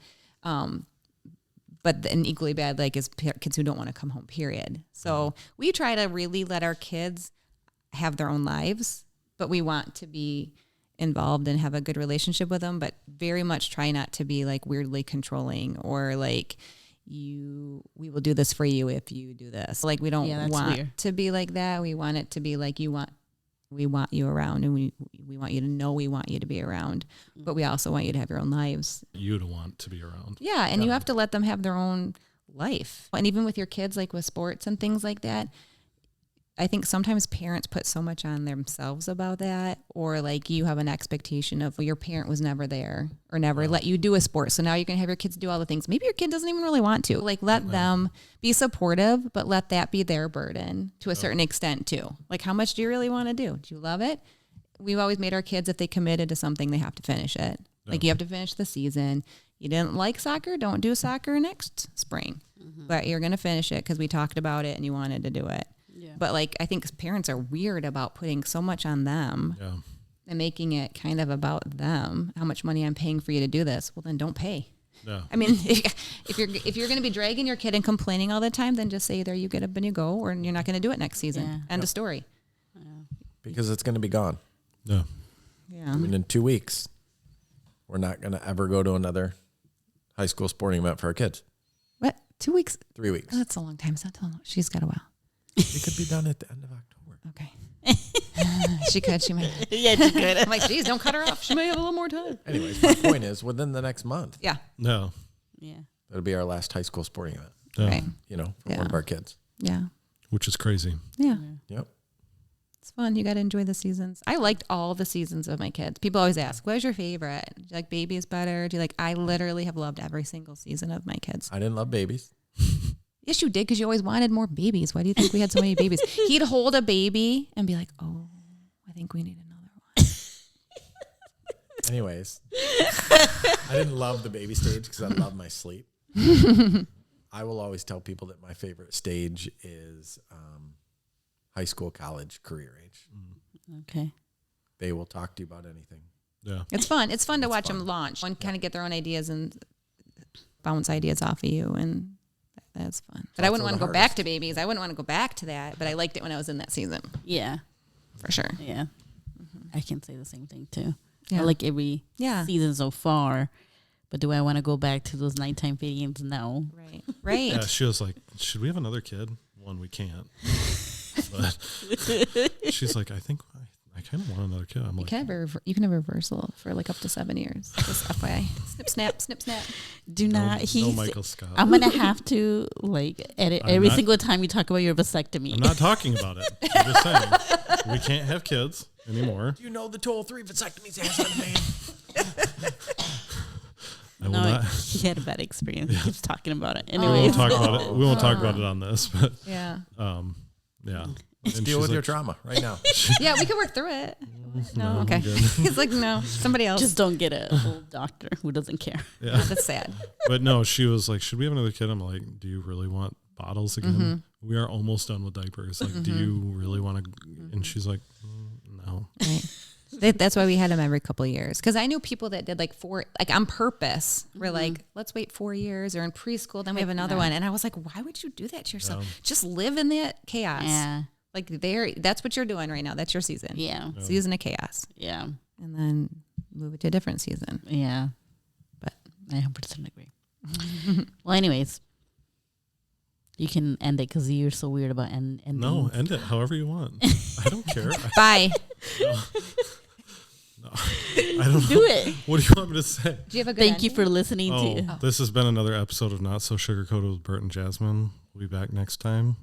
Speaker 3: But an equally bad, like, is kids who don't want to come home, period. So we try to really let our kids have their own lives, but we want to be involved and have a good relationship with them, but very much try not to be like weirdly controlling or like, we will do this for you if you do this. Like we don't
Speaker 2: that's
Speaker 3: want
Speaker 2: weird.
Speaker 3: to be like that. We want it to be like we want you around, and we want you to know we want you to be around, but we also want you to have your own lives.
Speaker 1: You to want to be around.
Speaker 3: Yeah, and you have to let them have their own life. And even with your kids, like with sports and things like that, I think sometimes parents put so much on themselves about that, or like you have an expectation of, well, your parent was never there or never let you do a sport. So now you can have your kids do all the things. Maybe your kid doesn't even really want to. Like let them be supportive, but let that be their burden to a certain extent too. Like how much do you really want to do? Do you love it? We've always made our kids, if they committed to something, they have to finish it. Like you have to finish the season. You didn't like soccer, don't do soccer next spring. But you're going to finish it because we talked about it and you wanted to do it.
Speaker 2: Yeah.
Speaker 3: But like, I think parents are weird about putting so much on them
Speaker 1: Yeah.
Speaker 3: and making it kind of about them. How much money I'm paying for you to do this? Well, then don't pay.
Speaker 1: Yeah.
Speaker 3: I mean, if you're going to be dragging your kid and complaining all the time, then just say, there you get up and you go, or you're not going to do it next season.
Speaker 2: Yeah.
Speaker 3: End of story.
Speaker 4: Because it's going to be gone.
Speaker 1: Yeah.
Speaker 3: Yeah.
Speaker 4: I mean, in 2 weeks, we're not going to ever go to another high school sporting event for our kids.
Speaker 3: What? 2 weeks?
Speaker 4: 3 weeks.
Speaker 3: Oh, that's a long time. It's not too long. She's got a while.
Speaker 4: We could be done at the end of October.
Speaker 3: Okay. She could. She might.
Speaker 2: Yeah, it's good.
Speaker 3: I'm like, geez, don't cut her off. She may have a little more time.
Speaker 4: Anyways, my point is, within the next month,
Speaker 3: Yeah.
Speaker 1: No.
Speaker 2: Yeah.
Speaker 4: it'll be our last high school sporting event,
Speaker 1: Yeah.
Speaker 3: Right.
Speaker 4: you know, for
Speaker 3: Yeah.
Speaker 4: one of our kids.
Speaker 3: Yeah.
Speaker 1: Which is crazy.
Speaker 3: Yeah.
Speaker 4: Yep.
Speaker 3: It's fun. You got to enjoy the seasons. I liked all the seasons of my kids. People always ask, what was your favorite? Do you like Babies better? Do you like, I literally have loved every single season of my kids.
Speaker 4: I didn't love babies.
Speaker 3: Yes, you did, because you always wanted more babies. Why do you think we had so many babies? He'd hold a baby and be like, oh, I think we need another one.
Speaker 4: Anyways, I didn't love the baby stage because I love my sleep. I will always tell people that my favorite stage is high school, college, career age.
Speaker 2: Okay.
Speaker 4: They will talk to you about anything.
Speaker 1: Yeah.
Speaker 3: It's fun. It's fun to watch
Speaker 4: fun.
Speaker 3: them launch and kind of get their own ideas and bounce ideas off of you. And that's fun. But I wouldn't want
Speaker 4: also
Speaker 3: to
Speaker 4: the
Speaker 3: go back
Speaker 4: hardest.
Speaker 3: to babies. I wouldn't want to go back to that. But I liked it when I was in that season,
Speaker 2: Yeah.
Speaker 3: for sure.
Speaker 2: Yeah. I can say the same thing too.
Speaker 3: Yeah.
Speaker 2: I like every
Speaker 3: Yeah.
Speaker 2: season so far, but do I want to go back to those nighttime feedings? No.
Speaker 3: Right. Right.
Speaker 1: Yeah. She was like, should we have another kid? One, we can't. But she's like, I think I kind of want another kid. I'm
Speaker 3: You
Speaker 1: like,
Speaker 3: can have you can have a reversal for like up to 7 years. Just FYI. Snip, snap, snip, snap.
Speaker 2: Do
Speaker 1: no,
Speaker 2: not.
Speaker 1: no
Speaker 2: He's.
Speaker 1: Michael Scott.
Speaker 2: I'm gonna have to like edit
Speaker 1: I'm
Speaker 2: every
Speaker 1: not-
Speaker 2: single time you talk about your vasectomy.
Speaker 1: I'm not talking about it. I'm just saying we can't have kids anymore.
Speaker 4: Do you know the total 3 vasectomies has on man?
Speaker 1: I will
Speaker 2: No,
Speaker 1: not.
Speaker 2: he had a bad experience. He keeps talking about it.
Speaker 1: We won't
Speaker 2: Anyways,
Speaker 1: talk about it. We won't talk about it on this, but
Speaker 3: Yeah.
Speaker 1: yeah.
Speaker 4: Let's
Speaker 1: And
Speaker 4: deal
Speaker 1: she's
Speaker 4: with your
Speaker 1: like,
Speaker 4: trauma right now.
Speaker 3: Yeah, we can work through it. No, okay.
Speaker 1: I'm good.
Speaker 3: He's like, no, somebody else.
Speaker 2: just don't get a old doctor who doesn't care.
Speaker 1: Yeah.
Speaker 3: That's sad.
Speaker 1: But no, she was like, should we have another kid? I'm like, do you really want bottles again?
Speaker 3: Mm-hmm.
Speaker 1: We are almost done with diapers. Like, do you really want to? And she's like, no.
Speaker 3: Right. That's why we had him every couple of years. Because I knew people that did like 4, like on purpose. We're like, let's wait 4 years, or in preschool, then we have another one. And I was like, why would you do that to yourself? Just live in that chaos.
Speaker 2: Yeah.
Speaker 3: Like that's what you're doing right now. That's your season.
Speaker 2: Yeah.
Speaker 3: Season of chaos.
Speaker 2: Yeah.
Speaker 3: And then move it to a different season.
Speaker 2: Yeah.
Speaker 3: But
Speaker 2: I 100% agree. Well, anyways, you can end it because you're so weird about ending.
Speaker 1: No, end it however you want. I don't care.
Speaker 3: bye.
Speaker 1: No, I don't
Speaker 2: Do
Speaker 1: know.
Speaker 2: it.
Speaker 1: What do you want me to say?
Speaker 3: Do you have a good
Speaker 2: Thank you
Speaker 3: ending?
Speaker 2: for listening to.
Speaker 1: This has been another episode of Not So Sugar Coated with Bert and Jasmine. We'll be back next time.